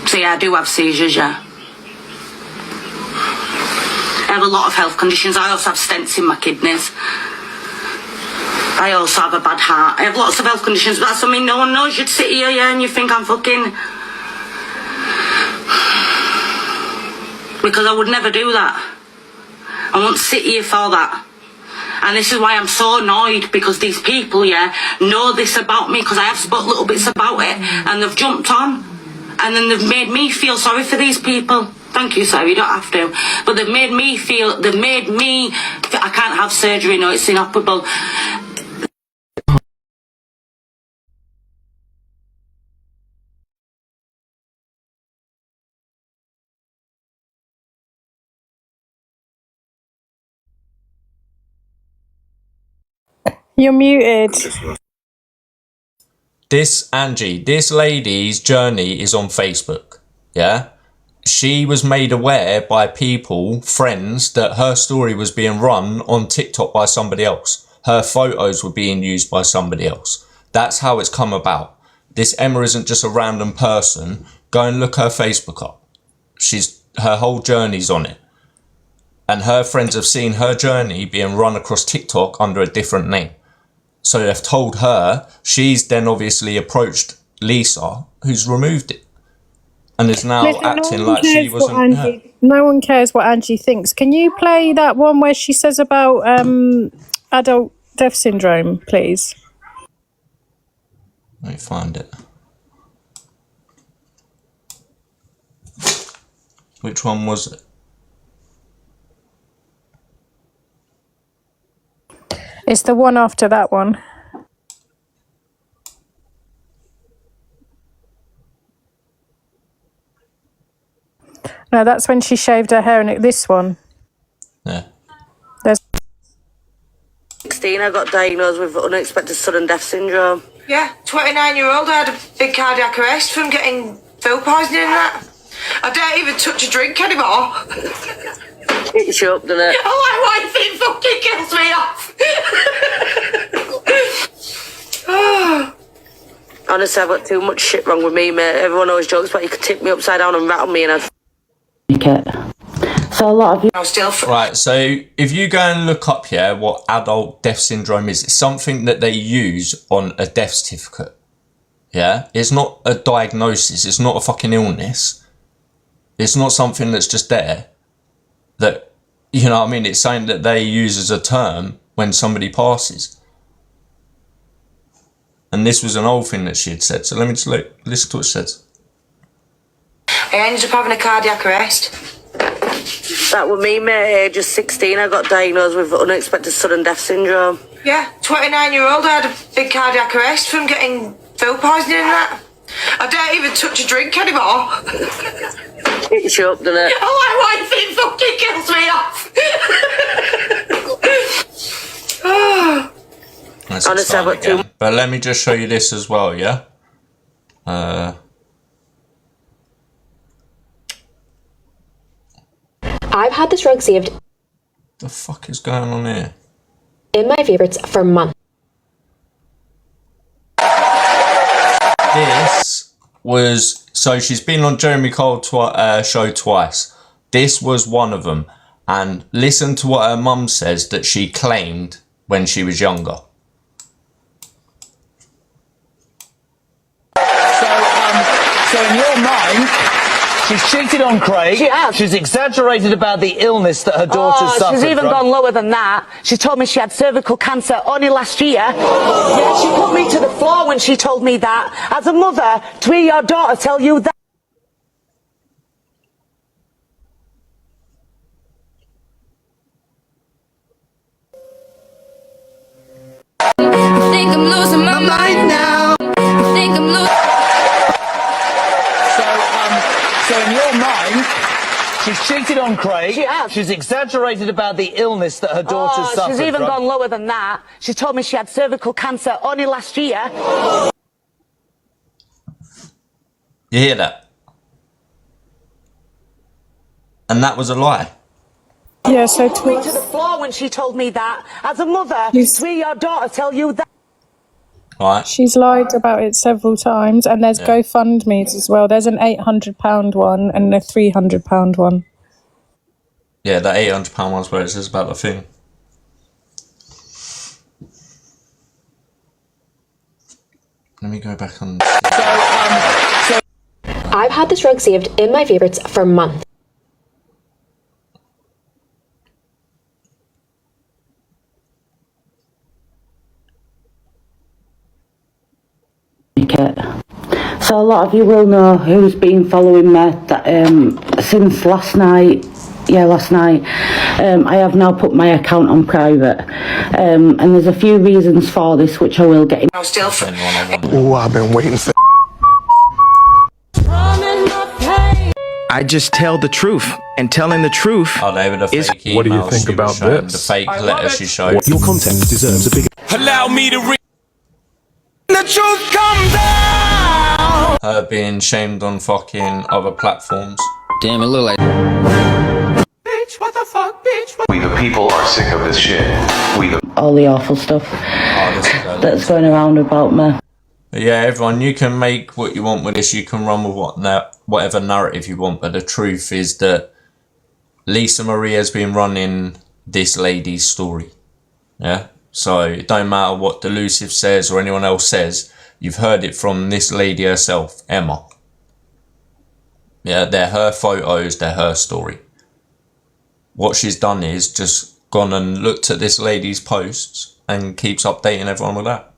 So yeah, I do have seizures, yeah. I have a lot of health conditions. I also have stents in my kidneys. I also have a bad heart. I have lots of health conditions, but that's something no one knows. You'd sit here, yeah, and you think I'm fucking... Because I would never do that. I won't sit here for that. And this is why I'm so annoyed, because these people, yeah, know this about me, because I have spoke little bits about it, and they've jumped on, and then they've made me feel sorry for these people. Thank you, sir, you don't have to. But they've made me feel, I can't have surgery, no, it's inoperable. You're muted. This lady's journey is on Facebook, yeah? She was made aware by people, friends, that her story was being run on TikTok by somebody else. Her photos were being used by somebody else. That's how it's come about. This Emma isn't just a random person. Go and look her Facebook up. Her whole journey's on it. And her friends have seen her journey being run across TikTok under a different name. So they've told her, she's then obviously approached Lisa, who's removed it. And is now acting like she wasn't her. No one cares what Angie thinks. Can you play that one where she says about adult death syndrome, please? Let me find it. Which one was it? It's the one after that one. No, that's when she shaved her hair, and this one. Yeah. There's 16, I got diagnosed with unexpected sudden death syndrome. Yeah, 29-year-old. I had a big cardiac arrest from getting food poisoning and that. I don't even touch a drink anymore. It's you up, doesn't it? Oh, my wife, it fucking kills me off. Honestly, I've got too much shit wrong with me, mate. Everyone always jokes about you could tip me upside down and rattle me, and I'd... So a lot of you... Right, so if you go and look up here what adult death syndrome is, it's something that they use on a death certificate. Yeah? It's not a diagnosis. It's not a fucking illness. It's not something that's just there. That, you know what I mean? It's something that they use as a term when somebody passes. And this was an old thing that she had said. So let me just listen to what she says. I ended up having a cardiac arrest. That was me, mate. Age of 16, I got diagnosed with unexpected sudden death syndrome. Yeah, 29-year-old. I had a big cardiac arrest from getting food poisoning and that. I don't even touch a drink anymore. It eats you up, doesn't it? Oh, my wife, it fucking kills me off. That's Honestly, I've got again. But let me just show you this as well, yeah? I've had this rug saved The fuck is going on here? in my favourites for months. This was... So she's been on Jeremy Cole show twice. This was one of them. And listen to what her mum says that she claimed when she was younger. So in your mind, she's cheated on Craig. She has. She's exaggerated about the illness that her daughter suffered. She's even gone lower than that. She told me she had cervical cancer only last year. Yeah, she put me to the floor when she told me that. As a mother, to hear your daughter tell you that. Think I'm losing my mind now. Think I'm losing. So in your mind, she's cheated on Craig. She has. She's exaggerated about the illness that her daughter suffered. She's even from. gone lower than that. She told me she had cervical cancer only last year. You hear that? And that was a lie. Yeah, so She put me to the floor when she told me that. As a mother, to hear your daughter tell you that. Right. she's lied about it several times, and there's GoFundMe's as well. There's an £800 one and a £300 one. Yeah, the £800 one's where it says about the thing. Let me go back on... I've had this rug saved in my favourites for months. So a lot of you will know who's been following me that since last night. I have now put my account on private, and there's a few reasons for this which I will get in. I'm still. Oh, I've been waiting for. I just tell the truth, and telling the truth is. What do you think about this? The fake letter she showed. Your content deserves a bigger. Allow me to read. The truth comes out. Her being shamed on fucking other platforms. Damn, it look like. Bitch, what the fuck, bitch? We the people are sick of this shit. All the awful stuff that's going around about me. But yeah, everyone, you can make what you want with this. You can run with whatever narrative you want. But the truth is that Lisa Marie has been running this lady's story. Yeah? So it don't matter what Delusive says or anyone else says. You've heard it from this lady herself, Emma. Yeah, they're her photos. They're her story. What she's done is just gone and looked at this lady's posts and keeps updating everyone with that.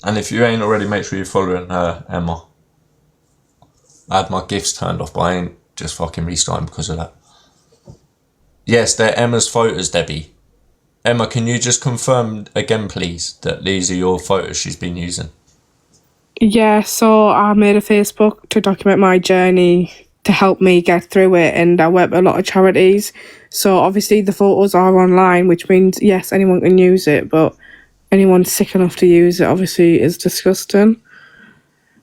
And if you ain't already, make sure you're following her, Emma. I had my gifts turned off, but I ain't just fucking restarting because of that. Yes, they're Emma's photos, Debbie. Emma, can you just confirm again, please, that these are your photos she's been using? Yeah, so I made a Facebook to document my journey to help me get through it, and I work with a lot of charities. So obviously the photos are online, which means, yes, anyone can use it, but anyone sick enough to use it obviously is disgusting.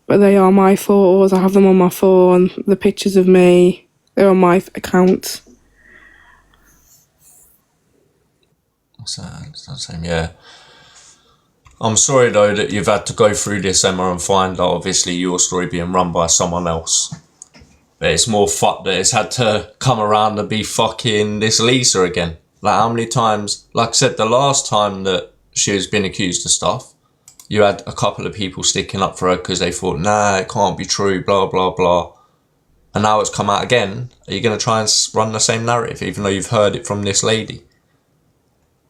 But they are my photos. I have them on my phone. The pictures of me, they're on my account. What's that? It's not the same, yeah. I'm sorry though that you've had to go through this, Emma, and find out obviously your story being run by someone else. But it's more fucked that it's had to come around and be fucking this Lisa again. Like how many times, like I said, the last time that she has been accused of stuff, you had a couple of people sticking up for her because they thought, nah, it can't be true, blah, blah, blah. and now it's come out again, are you going to try and run the same narrative even though you've heard it from this lady?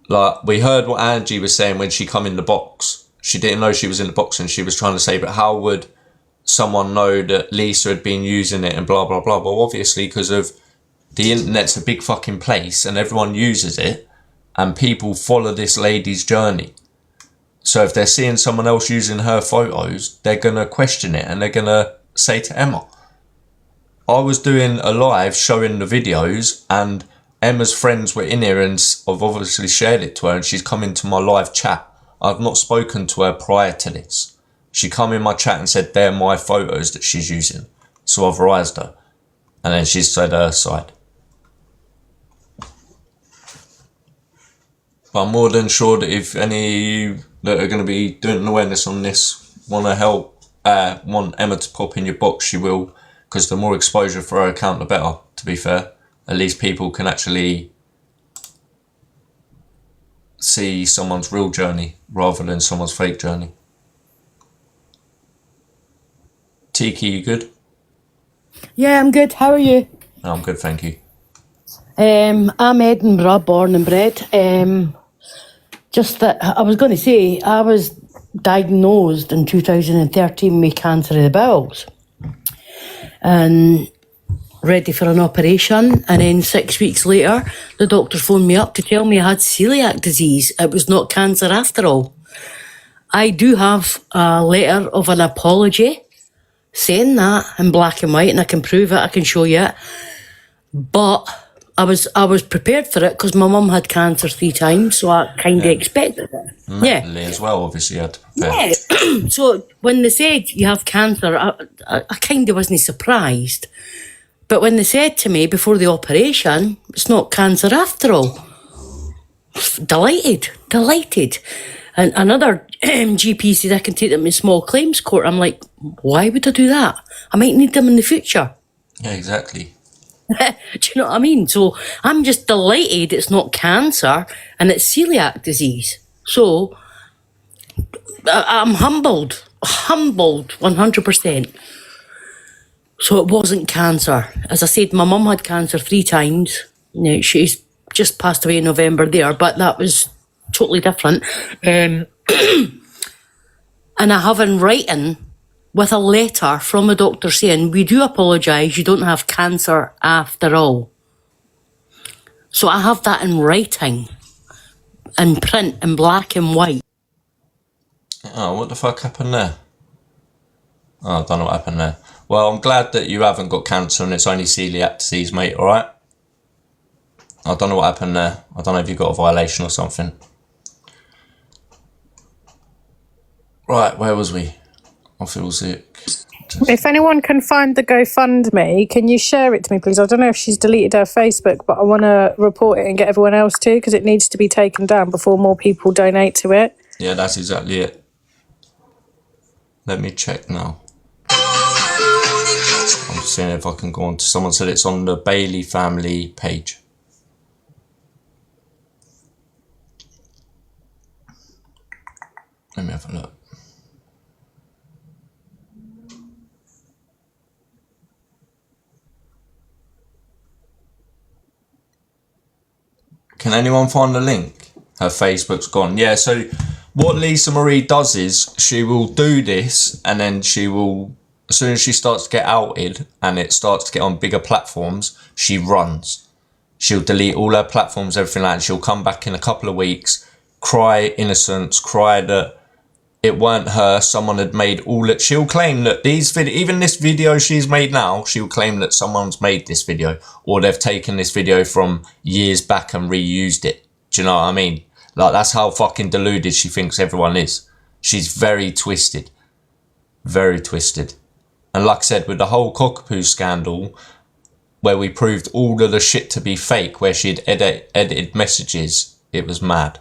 Like, we heard what Angie was saying when she come in the box. She didn't know she was in the box, and she was trying to say, but how would someone know that Lisa had been using it and blah, blah, blah? Well, obviously, because of the internet's a big fucking place and everyone uses it, and people follow this lady's journey. So if they're seeing someone else using her photos, they're going to question it and they're going to say to Emma. I was doing a live showing the videos, and Emma's friends were in here and I've obviously shared it to her, and she's come into my live chat. I've not spoken to her prior to this. She come in my chat and said they're my photos that she's using. So I've raised her. And then she said her side. But I'm more than sure that if any of you that are going to be doing an awareness on this want to help, want Emma to pop in your box, she will. Because the more exposure for her account, the better, to be fair. At least people can actually see someone's real journey rather than someone's fake journey. Tiki, you good? Yeah, I'm good. How are you? I'm good, thank you. I'm Edinburgh, born and bred. Just that I was going to say, I was diagnosed in 2013 with cancer of the bowels and ready for an operation. And then 6 weeks later, the doctor phoned me up to tell me I had celiac disease. It was not cancer after all. I do have a letter of an apology saying that in black and white, and I can prove it, I can show you it. But I was prepared for it because my mum had cancer 3 times, so I kind of expected it. Mentally as well, obviously, you had to prepare. Yeah. So when they said you have cancer, I kind of wasn't surprised. But when they said to me before the operation, it's not cancer after all, delighted. And another GP said I can take them in small claims court. I'm like, why would I do that? I might need them in the future. Yeah, exactly. Do you know what I mean? So I'm just delighted it's not cancer and it's celiac disease. So I'm humbled 100%. So it wasn't cancer. As I said, my mum had cancer 3 times. Now, she's just passed away in November there, but that was totally different. And I have in writing with a letter from a doctor saying, we do apologise, you don't have cancer after all. So I have that in writing, in print, in black and white. Oh, what the fuck happened there? Oh, I don't know what happened there. Well, I'm glad that you haven't got cancer and it's only celiac disease, mate, alright? I don't know what happened there. I don't know if you got a violation or something. Right, where was we? I feel sick. If anyone can find the GoFundMe, can you share it to me, please? I don't know if she's deleted her Facebook, but I want to report it and get everyone else to, because it needs to be taken down before more people donate to it. Yeah, that's exactly it. Let me check now. I'm seeing if I can go on to... Someone said it's on the Bailey family page. Let me have a look. Can anyone find the link? Her Facebook's gone. Yeah, so what Lisa Marie does is she will do this and then she will, as soon as she starts to get outed and it starts to get on bigger platforms, she runs. She'll delete all her platforms, everything like that. She'll come back in a couple of weeks, cry innocence, cry that it weren't her, someone had made all that. She'll claim that even this video she's made now, she'll claim that someone's made this video or they've taken this video from years back and reused it. Do you know what I mean? Like, that's how fucking deluded she thinks everyone is. She's very twisted. Very twisted. And like I said, with the whole Cockapoo scandal, where we proved all of the shit to be fake, where she'd edited messages, it was mad.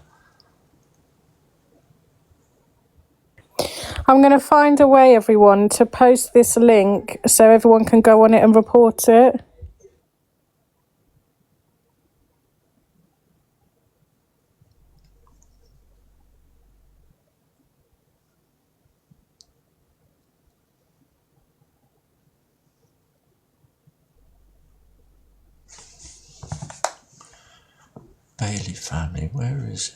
I'm going to find a way, everyone, to post this link so everyone can go on it and report it. Bailey family, where is it?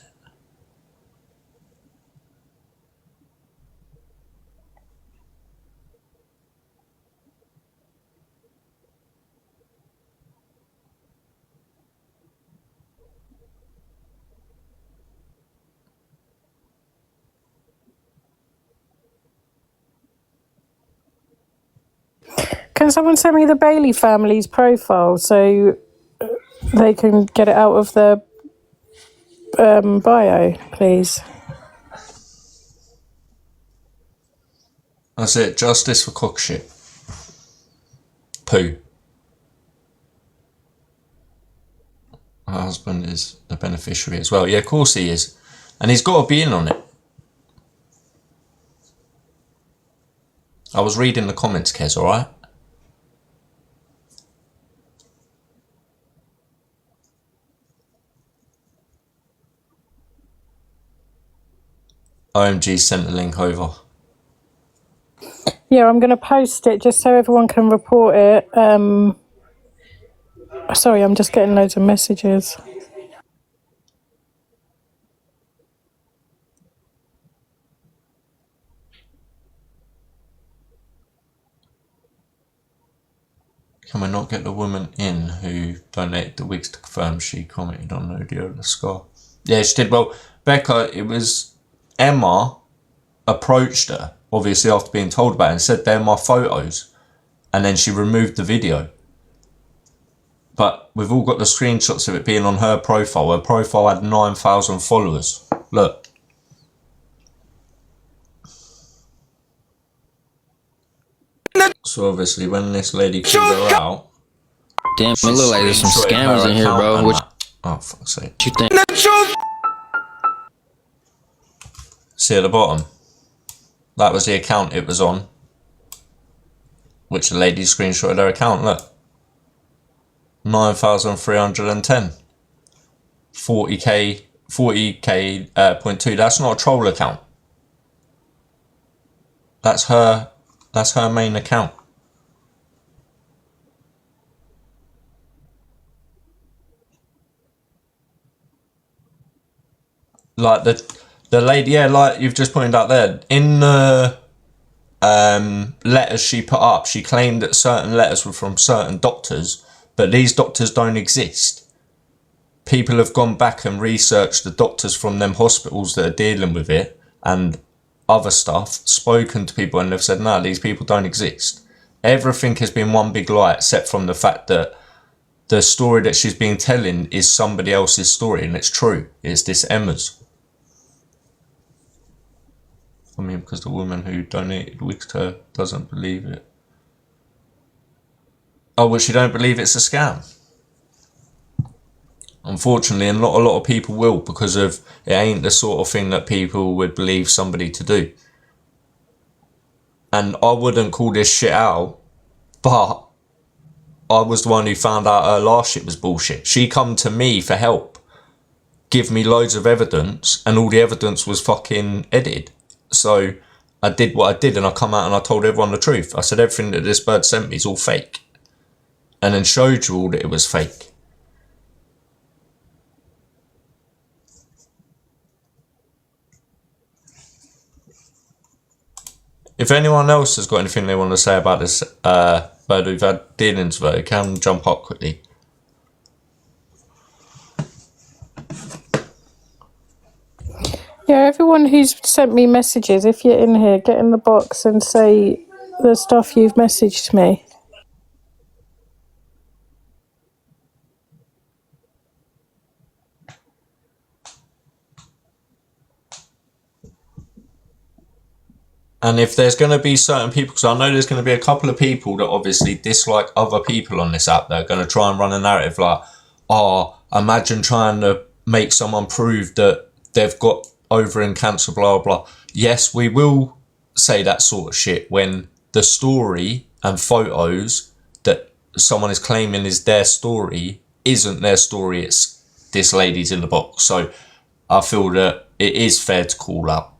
Can someone send me the Bailey family's profile so they can get it out of their bio, please? That's it. Justice for cock shit. Poo. Her husband is the beneficiary as well. Yeah, of course he is. And he's got to be in on it. I was reading the comments, Kez, alright? OMG sent the link over. Yeah, I'm going to post it just so everyone can report it. Sorry, I'm just getting loads of messages. Can we not get the woman in who donated the wigs to confirm she commented on the audio of the scar? Yeah, she did. Well, Becca, it was Emma approached her, obviously after being told about it, and said, they're my photos. And then she removed the video. But we've all got the screenshots of it being on her profile. Her profile had 9,000 followers. Look. So obviously when this lady called her out... Damn, it look like there's some scammers in here, bro. Oh, fuck's sake. What you think? See at the bottom? That was the account it was on. Which the lady screenshotted her account, look. 9,310. 40k, 40k.2. That's not a troll account. That's her main account. Like the lady, yeah, like you've just pointed out there, in the letters she put up, she claimed that certain letters were from certain doctors, but these doctors don't exist. People have gone back and researched the doctors from them hospitals that are dealing with it and other stuff, spoken to people, and they've said, no, these people don't exist. Everything has been one big lie, except from the fact that the story that she's been telling is somebody else's story, and it's true. It's this Emma's. I mean, because the woman who donated wigs to her doesn't believe it. Oh, well, she don't believe it's a scam. Unfortunately, and not a lot of people will, because of it ain't the sort of thing that people would believe somebody to do. And I wouldn't call this shit out, but I was the one who found out her last shit was bullshit. She come to me for help, give me loads of evidence, and all the evidence was fucking edited. So I did what I did, and I come out and I told everyone the truth. I said everything that this bird sent me is all fake, and then showed you all that it was fake. If anyone else has got anything they want to say about this bird who've had dealings with it, can jump up quickly. Yeah, everyone who's sent me messages, if you're in here, get in the box and say the stuff you've messaged me. And if there's going to be certain people, because I know there's going to be a couple of people that obviously dislike other people on this app, that are going to try and run a narrative like, oh, imagine trying to make someone prove that they've got ovarian cancer, blah, blah. Yes, we will say that sort of shit when the story and photos that someone is claiming is their story isn't their story, it's this lady's in the box. So I feel that it is fair to call out.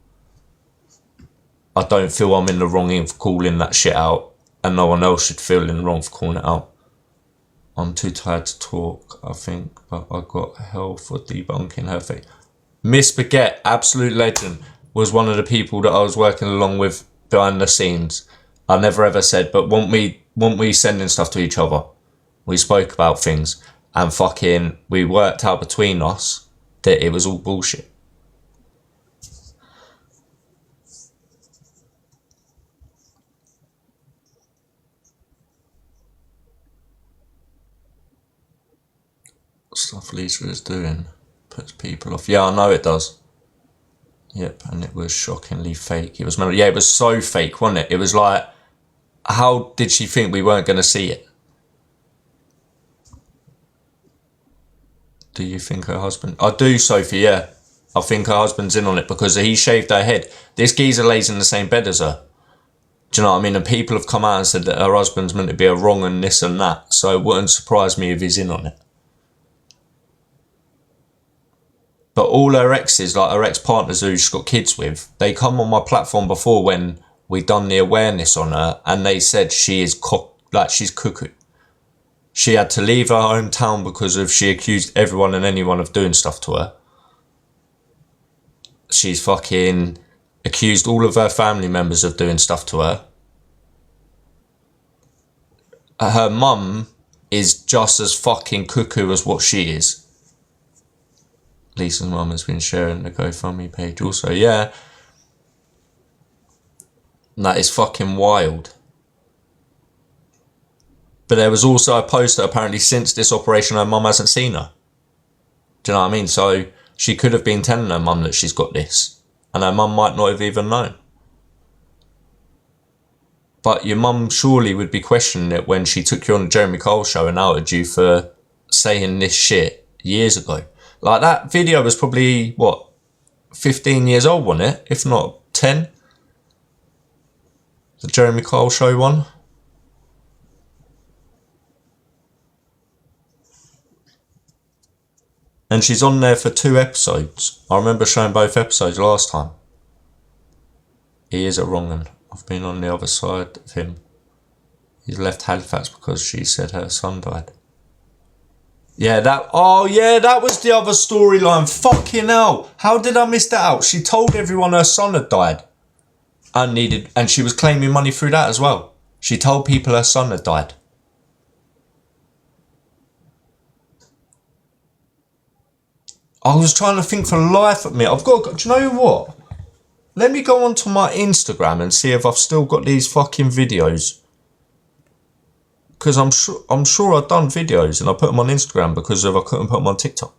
I don't feel I'm in the wrong for calling that shit out, and no one else should feel in the wrong for calling it out. I'm too tired to talk, I think, but I got hell for debunking her fake. Miss Baguette, absolute legend, was one of the people that I was working along with behind the scenes. I never ever said, but weren't we sending stuff to each other? We spoke about things, and fucking, we worked out between us that it was all bullshit. Stuff Lisa is doing puts people off. Yeah, I know it does. Yep, and it was shockingly fake. It was, yeah, it was so fake, wasn't it? It was like, how did she think we weren't going to see it? Do you think her husband... I do, Sophie, yeah. I think her husband's in on it because he shaved her head. This geezer lays in the same bed as her. Do you know what I mean? And people have come out and said that her husband's meant to be a wrong and this and that. So it wouldn't surprise me if he's in on it. But all her exes, like her ex-partners who she's got kids with, they come on my platform before when we done the awareness on her, and they said she is she's cuckoo. She had to leave her hometown because of she accused everyone and anyone of doing stuff to her. She's fucking accused all of her family members of doing stuff to her. Her mum is just as fucking cuckoo as what she is. Lisa's mum has been sharing the GoFundMe page also, yeah. That is fucking wild. But there was also a post that apparently since this operation her mum hasn't seen her. Do you know what I mean? So she could have been telling her mum that she's got this. And her mum might not have even known. But your mum surely would be questioning it when she took you on the Jeremy Kyle show and outed you for saying this shit years ago. Like, that video was probably, what, 15 years old, wasn't it? If not 10? The Jeremy Kyle show one. And she's on there for 2 episodes. I remember showing both episodes last time. He is a wrong un. I've been on the other side of him. He's left Halifax because she said her son died. Yeah, that was the other storyline. Fucking hell. How did I miss that out? She told everyone her son had died. And she was claiming money through that as well. She told people her son had died. I was trying to think for life at me. I've got, do you know what? Let me go onto my Instagram and see if I've still got these fucking videos. Because I'm sure I've done videos and I put them on Instagram because I couldn't put them on TikTok.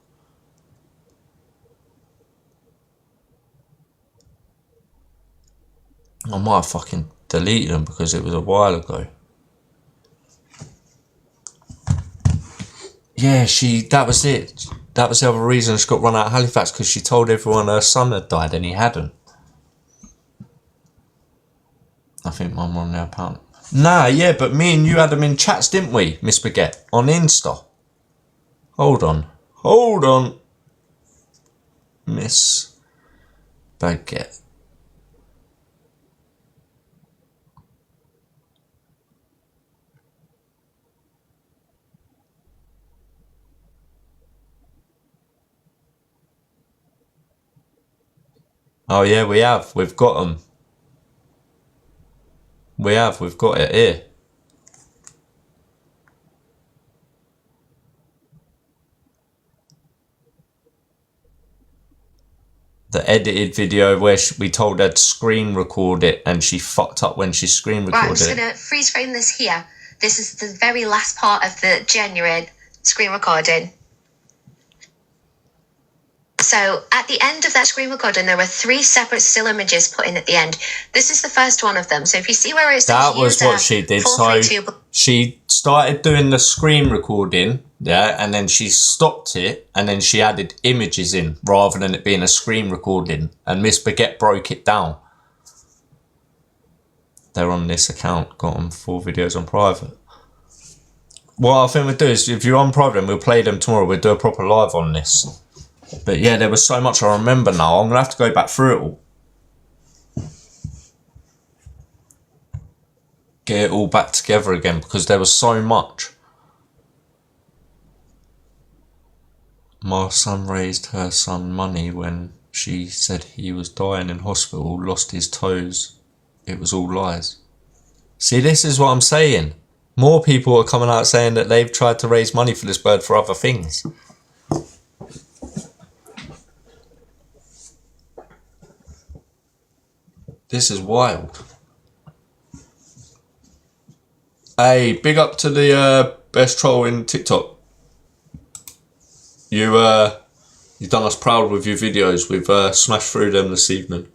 I might have fucking deleted them because it was a while ago. Yeah, that was it. That was the other reason she got run out of Halifax, because she told everyone her son had died and he hadn't. I think mine were on their account. Nah, yeah, but me and you had them in chats, didn't we, Miss Baguette? On Insta. Hold on. Miss Baguette. Oh yeah, we have. We've got them. We've got it here. The edited video where we told her to screen record it and she fucked up when she screen recorded it. Right, I'm just going to freeze frame this here. This is the very last part of the genuine screen recording. So at the end of that screen recording, there were 3 separate still images put in at the end. This is the first one of them. So if you see where it says that was what she did. So she started doing the screen recording, yeah, and then she stopped it, and then she added images in rather than it being a screen recording. And Miss Baguette broke it down. They're on this account. Got them 4 videos on private. What I think we'll do is, if you're on private, then we'll play them tomorrow. We'll do a proper live on this. But yeah, there was so much I remember now. I'm going to have to go back through it all. Get it all back together again because there was so much. My son raised her son money when she said he was dying in hospital, lost his toes. It was all lies. See, this is what I'm saying. More people are coming out saying that they've tried to raise money for this bird for other things. This is wild. Hey, big up to the best troll in TikTok. You've done us proud with your videos. We've smashed through them this evening.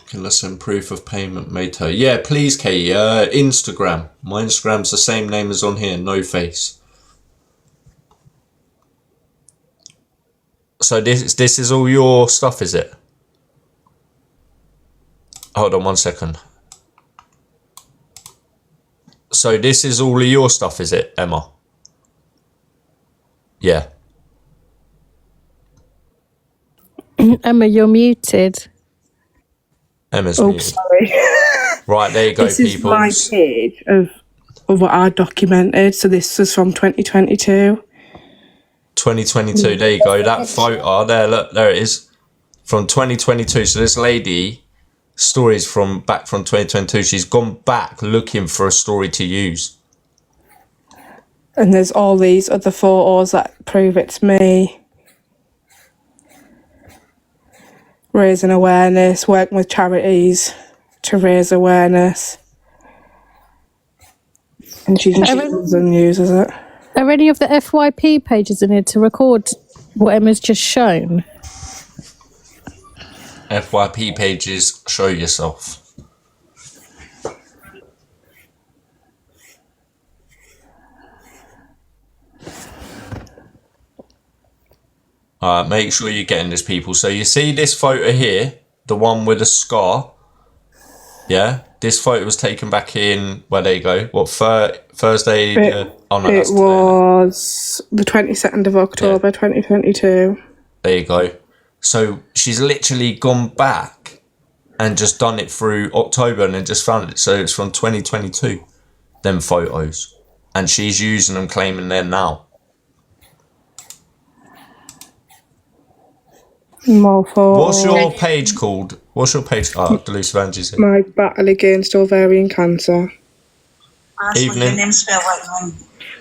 Can I send proof of payment made to her? Yeah, please, Katie. Instagram. My Instagram's the same name as on here. No face. So this is all your stuff, is it? Hold on 1 second. So this is all of your stuff, is it, Emma? Yeah. Emma, you're muted. Emma's Oh, muted. sorry. Right, there you go, This is people. my page of what I documented. So this was from 2022. 2022, there you go. That photo, there, look, there it is. From 2022. So this lady, stories from back from 2022. She's gone back looking for a story to use. And there's all these other photos that prove it's me. Raising awareness, working with charities to raise awareness. And she and uses it. Are any of the FYP pages in here to record what Emma's just shown? FYP pages, show yourself. Alright, make sure you're getting this, people. So you see this photo here, the one with the scar. Yeah, this photo was taken back in, well, there you go. What, Thursday? Oh no, It was the 22nd of October, 2022. There you go. So she's literally gone back and just done it through October and then just found it. So it's from 2022, them photos. And she's using them, claiming they're now. More for What's your page called? What's your page? Oh, Delusive Angie's here. my battle against ovarian cancer. Evening.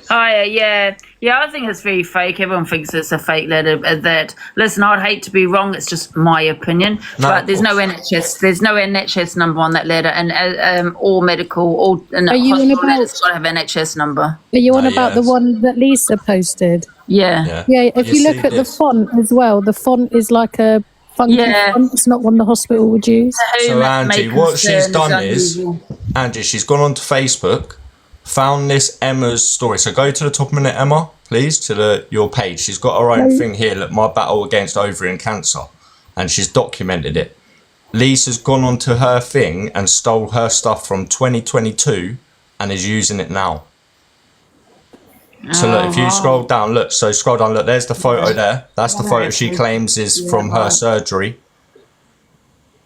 Hi, yeah, I think it's very fake. Everyone thinks it's a fake letter. That listen, I'd hate to be wrong. It's just my opinion. No, but there's no NHS. There's no NHS number on that letter, and all medical, all and Are you on hospital about- letters got to have NHS number. Are you on about the one that Lisa posted? Yeah. Yeah, if you look at the font as well, the font is like a funky font. It's not one the hospital would use. So Angie, what she's done is, Angie, she's gone onto Facebook, found this Emma's story. So go to the top a minute, Emma, please, to your page. She's got her own thing here, look, my battle against ovarian cancer. And she's documented it. Lisa's gone onto her thing and stole her stuff from 2022 and is using it now. So look, if you scroll down, look, there's the photo there. That's the photo she claims is from her surgery.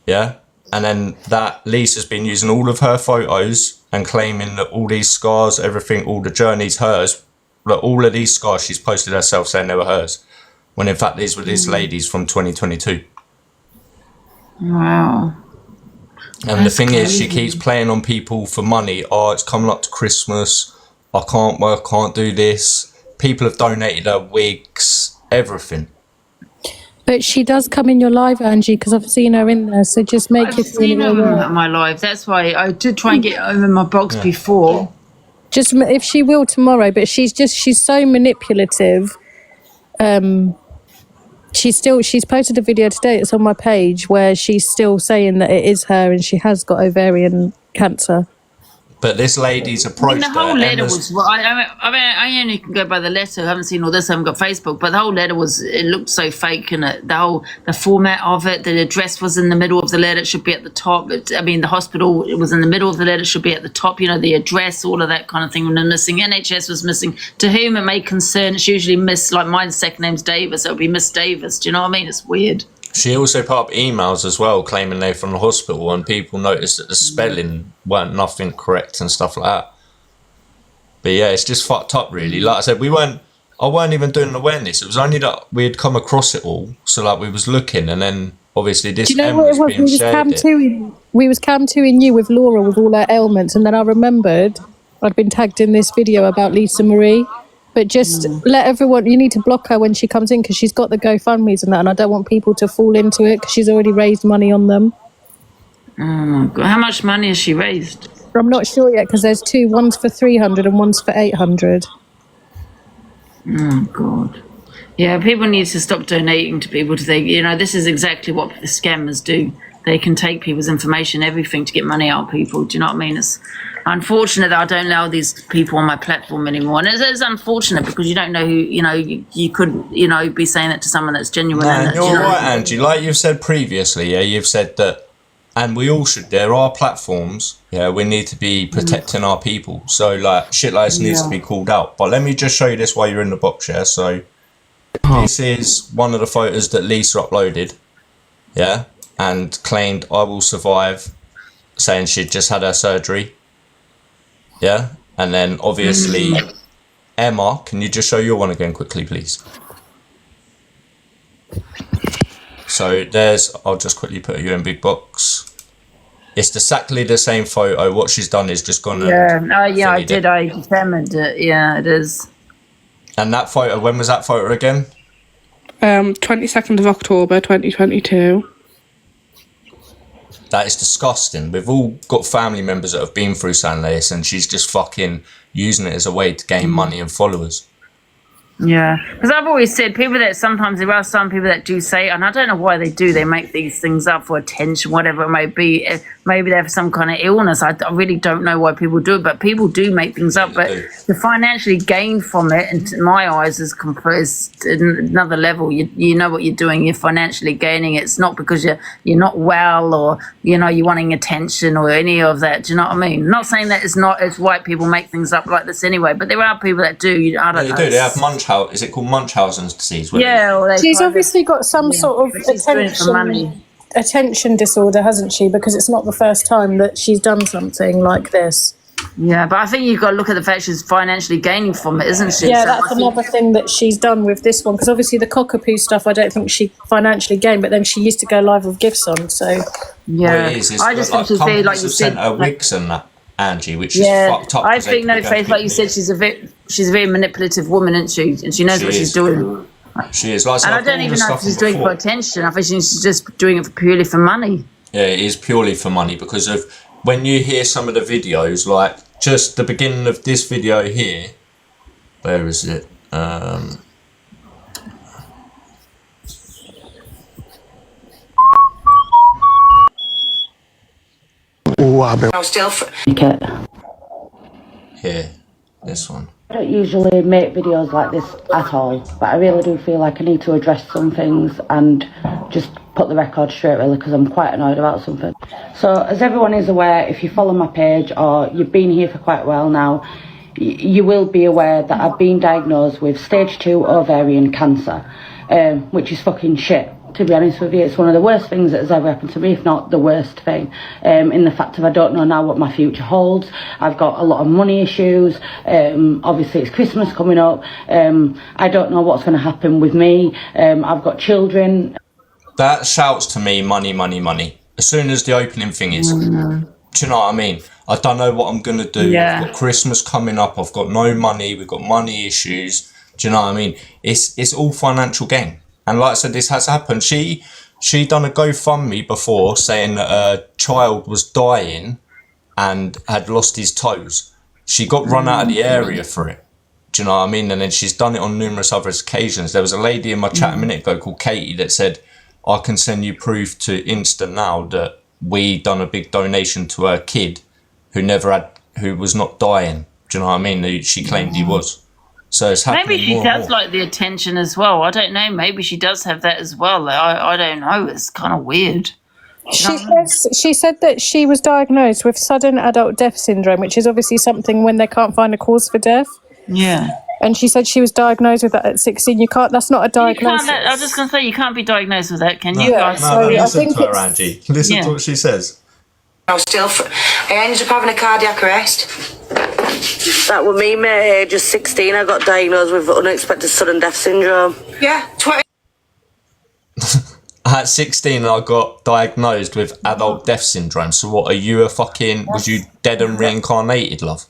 Yeah? And then that Lisa's been using all of her photos and claiming that all these scars, everything, all the journeys, hers. Look, all of these scars she's posted herself saying they were hers. When in fact these were this lady's from 2022. Wow. And the thing is, she keeps playing on people for money. Oh, it's coming up to Christmas. I can't work, can't do this. People have donated her wigs, everything. But she does come in your live, Angie, because I've seen her in there. So just make it Seen her in my life. That's why I did try and get over my box before. Just if she will tomorrow, but she's so manipulative. She's posted a video today. It's on my page where she's still saying that it is her and she has got ovarian cancer. But this lady's approached The whole her. letter Emma's- was. Well, I mean, I only can go by the letter. I haven't seen all this. I haven't got Facebook. But the whole letter was. It looked so fake, and the format of it. The address was in the middle of the letter. It should be at the top. The hospital. It was in the middle of the letter. It should be at the top. You know, the address, all of that kind of thing. When they're missing, NHS was missing. To whom it may concern, it's usually Miss. Like my second name's Davis. It'll be Miss Davis. Do you know what I mean? It's weird. She also put up emails as well claiming they're from the hospital, and people noticed that the spelling weren't nothing correct and stuff like that. But yeah, it's just fucked up, really. Like I said, I weren't even doing awareness. It was only that we had come across it all. So like we was looking, and then obviously this Do you know M what was it was? being shared. We was cam 2ing you with Laura with all her ailments, and then I remembered I'd been tagged in this video about Lisa Marie. But just let everyone, you need to block her when she comes in because she's got the GoFundMes and that, and I don't want people to fall into it because she's already raised money on them. Oh my God. How much money has she raised? I'm not sure yet because there's two. One's for 300 and one's for 800. Oh God. Yeah, people need to stop donating to people to think, you know, this is exactly what the scammers do. They can take people's information, everything to get money out of people. Do you know what I mean? It's unfortunate that I don't allow these people on my platform anymore. And it's unfortunate because you don't know who, you know, you could, you know, be saying that to someone that's genuine. No, and you're you know, right, Angie. Like you've said previously, yeah, you've said that, and we all should. There are platforms, yeah, we need to be protecting our people. So like shit like this needs to be called out. But let me just show you this while you're in the box, yeah. So this is one of the photos that Lisa uploaded, yeah, and claimed I will survive, saying she'd just had her surgery, yeah. And then obviously Emma, can you just show your one again quickly, please? So there's, I'll just quickly put you in big box. It's exactly the same photo. What she's done is just gone. yeah, I did. I examined it. Yeah, it is. And that photo, when was that photo again? 22nd of October 2022. That is disgusting. We've all got family members that have been through something like this, and she's just fucking using it as a way to gain money and followers. Yeah, because I've always said people that sometimes there are some people that do say, and I don't know why they do. They make these things up for attention, whatever it may be. Maybe they have some kind of illness. I really don't know why people do it, but people do make things up. But to financially gain from it, in my eyes, is another level. You know what you're doing. You're financially gaining. It's not because you're not well or you're wanting attention or any of that. Do you know what I mean? Not saying that it's white people make things up like this anyway, but there are people that do. I don't know. They do. They have is it called Munchausen's disease? Yeah, she's obviously got some sort of attention disorder, hasn't she? Because it's not the first time that she's done something like this. Yeah, but I think you've got to look at the fact she's financially gaining from it, isn't she? Yeah, So that's another thing that she's done with this one. Because obviously the cockapoo stuff, I don't think she financially gained, but then she used to go live with gifts on. So yeah, I just think she's very, like you said, her wigs and that, Angie, which is fucked up. I think Faith, like you said, she's a very manipulative woman, isn't she? And she knows what she's doing. She is. Like, and I don't even know if she's doing it for attention. I think she's just doing it purely for money. Yeah, it is purely for money because of when you hear some of the videos, like just the beginning of this video here. Where is it? I'm still. Here, this one. I don't usually make videos like this at all, but I really do feel like I need to address some things and just put the record straight, really, because I'm quite annoyed about something. So, as everyone is aware, if you follow my page or you've been here for quite a while now, you will be aware that I've been diagnosed with stage 2 ovarian cancer, which is fucking shit. To be honest with you, it's one of the worst things that has ever happened to me, if not the worst thing, in the fact of I don't know now what my future holds. I've got a lot of money issues. Obviously, it's Christmas coming up. I don't know what's going to happen with me. I've got children. That shouts to me, money, money, money. As soon as the opening thing is. Do you know what I mean? I don't know what I'm going to do. Yeah. I've got Christmas coming up. I've got no money. We've got money issues. Do you know what I mean? It's all financial gain. And like I said, this has happened. She done a GoFundMe before saying that a child was dying and had lost his toes. She got run out of the area for it. Do you know what I mean? And then she's done it on numerous other occasions. There was a lady in my chat a minute ago called Katie that said, I can send you proof to Insta now that we done a big donation to her kid who was not dying. Do you know what I mean? She claimed he was. So it's happening. Maybe she does like the attention as well. I don't know. Maybe she does have that as well. I don't know. It's kind of weird. She said that she was diagnosed with sudden adult death syndrome, which is obviously something when they can't find a cause for death. Yeah. And she said she was diagnosed with that at 16. That's not a diagnosis. I was just going to say, you can't be diagnosed with that, can you? Yeah, no, listen to her, Angie. Listen to what she says. I ended up having a cardiac arrest. That was me, mate. Age of 16, I got diagnosed with unexpected sudden death syndrome. Yeah, 20. At 16, I got diagnosed with adult death syndrome. So what, are you was you dead and reincarnated, love?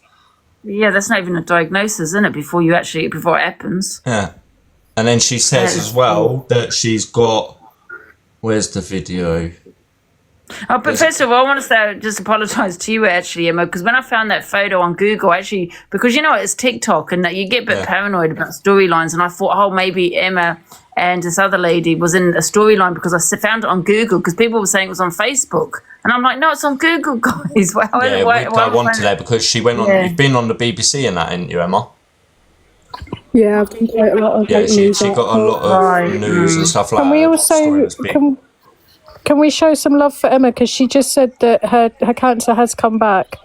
Yeah, that's not even a diagnosis, isn't it? Before it happens. Yeah. And then she says as well that she's got, where's the video? Oh, but first of all, I want to say, just apologise to you actually, Emma, because when I found that photo on Google, actually, because you know it's TikTok and that you get a bit paranoid about storylines, and I thought, oh, maybe Emma and this other lady was in a storyline because I found it on Google because people were saying it was on Facebook, and I'm like, no, it's on Google, guys. I wanted that because she went on. You've been on the BBC and that, haven't you, Emma? Yeah, I've done quite a lot of she got a lot of news and stuff like that. Can we also can we show some love for Emma, because she just said that her cancer has come back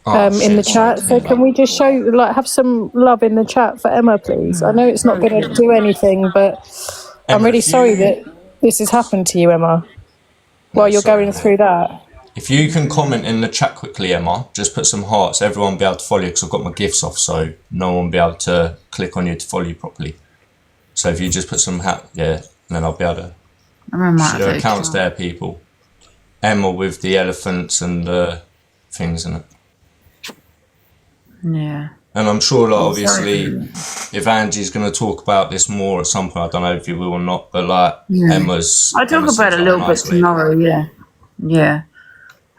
in the chat. So can we just have some love in the chat for Emma, please? I know it's not going to do anything, but Emma, I'm really sorry that this has happened to you, Emma, while you're going through that. If you can comment in the chat quickly, Emma, just put some hearts. Everyone will be able to follow you because I've got my gifts off, so no one will be able to click on you to follow you properly. So if you just put some then I'll be able to. There are accounts there, people. Emma with the elephants and the things in it. Yeah. And I'm sure, obviously, if Angie's going to talk about this more at some point, I don't know if you will or not, but Emma's. I'll talk about it a little bit tomorrow. Yeah.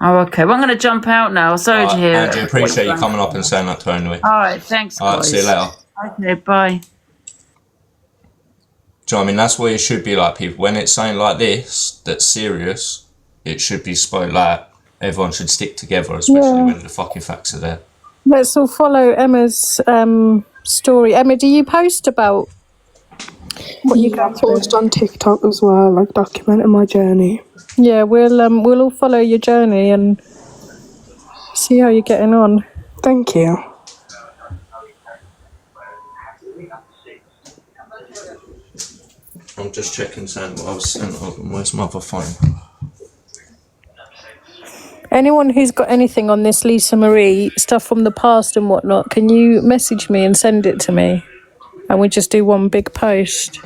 Oh, okay. Well, I'm going to jump out now. Sorry to hear. Angie, appreciate you coming up and saying that to her anyway. All right, thanks. All right, see you later. Okay, bye. Do you know what I mean? That's what it should be like, people. When it's something like this that's serious, it should be spoke like everyone should stick together, especially when the fucking facts are there. Let's all follow Emma's story. Emma, do you post about what you can post on TikTok as well, like documenting my journey? Yeah, we'll all follow your journey and see how you're getting on. Thank you. I'm just checking what I was sent over. Where's my other phone? Anyone who's got anything on this Lisa Marie stuff from the past and whatnot, can you message me and send it to me? And we just do one big post.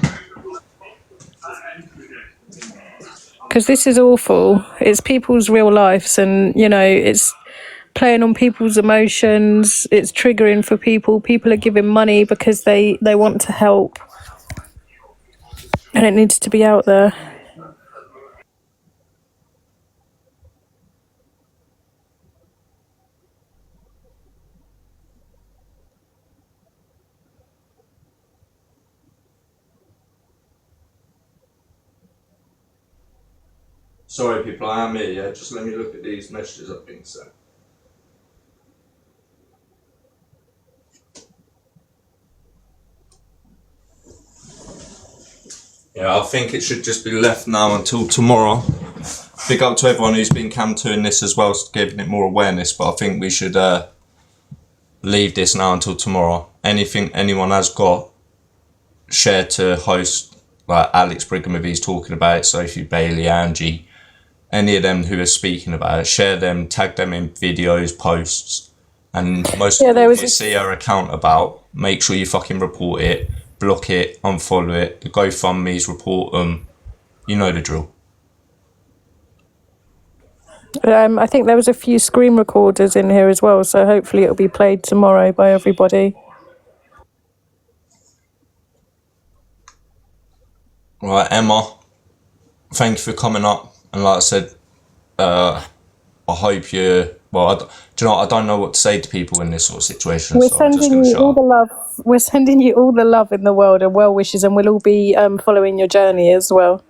Because this is awful. It's people's real lives, and, it's playing on people's emotions. It's triggering for people. People are giving money because they want to help. And it needs to be out there. Sorry, people, I am here, yeah? Just let me look at these messages I've been sent. Yeah, I think it should just be left now until tomorrow. Big up to everyone who's been camping this as well, giving it more awareness, but I think we should leave this now until tomorrow. Anything anyone has got, share to host, like Alex Brigham if he's talking about it, Sophie Bailey, Angie, any of them who are speaking about it, share them, tag them in videos, posts, and most of all, if you see our account about, make sure you fucking report it. Block it, unfollow it, the GoFundMe's, report them. You know the drill. I think there was a few screen recorders in here as well, so hopefully it'll be played tomorrow by everybody. Right, Emma, thank you for coming up. And like I said, I hope you... Well, do you know what? I don't know what to say to people in this sort of situation. We're sending you all the love. We're sending you all the love in the world and well wishes, and we'll all be following your journey as well.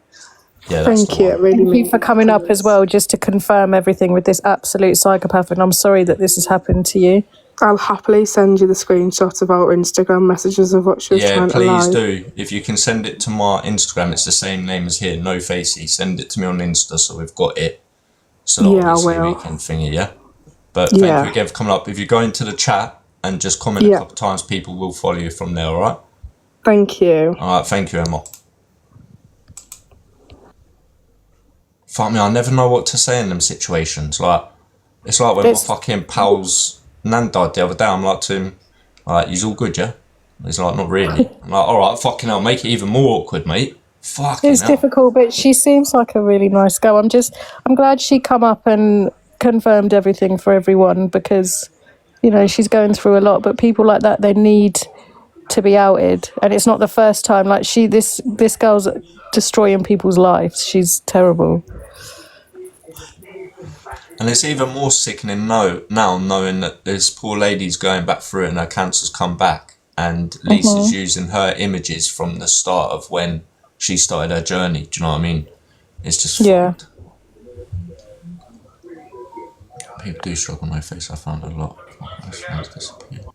Yeah, thank you. Thank you for coming up as well, just to confirm everything with this absolute psychopath. And I'm sorry that this has happened to you. I'll happily send you the screenshots of our Instagram messages of what she was trying to lie. Yeah, please do. If you can send it to my Instagram, it's the same name as here, No Facey. Send it to me on Insta so we've got it. So that obviously we can thingy, yeah? But thank you again for coming up. If you go into the chat and just comment a couple of times, people will follow you from there, all right? Thank you. All right, thank you, Emma. Fuck me, I never know what to say in them situations. Like, it's like when my fucking pals Nan died the other day. I'm like to him, like, he's all good, yeah? He's like, not really. I'm like, all right, fucking hell, make it even more awkward, mate. Fucking It's hell. difficult, but she seems like a really nice girl. I'm glad she come up and confirmed everything for everyone because, you know, she's going through a lot. But people like that, they need to be outed, and it's not the first time. Like this girl's destroying people's lives. She's terrible. And it's even more sickening now knowing that this poor lady's going back through it and her cancer's come back, and Lisa's using her images from the start of when she started her journey. Do you know what I mean? It's just fucked. People do struggle on my face. I found a lot. This one's disappeared.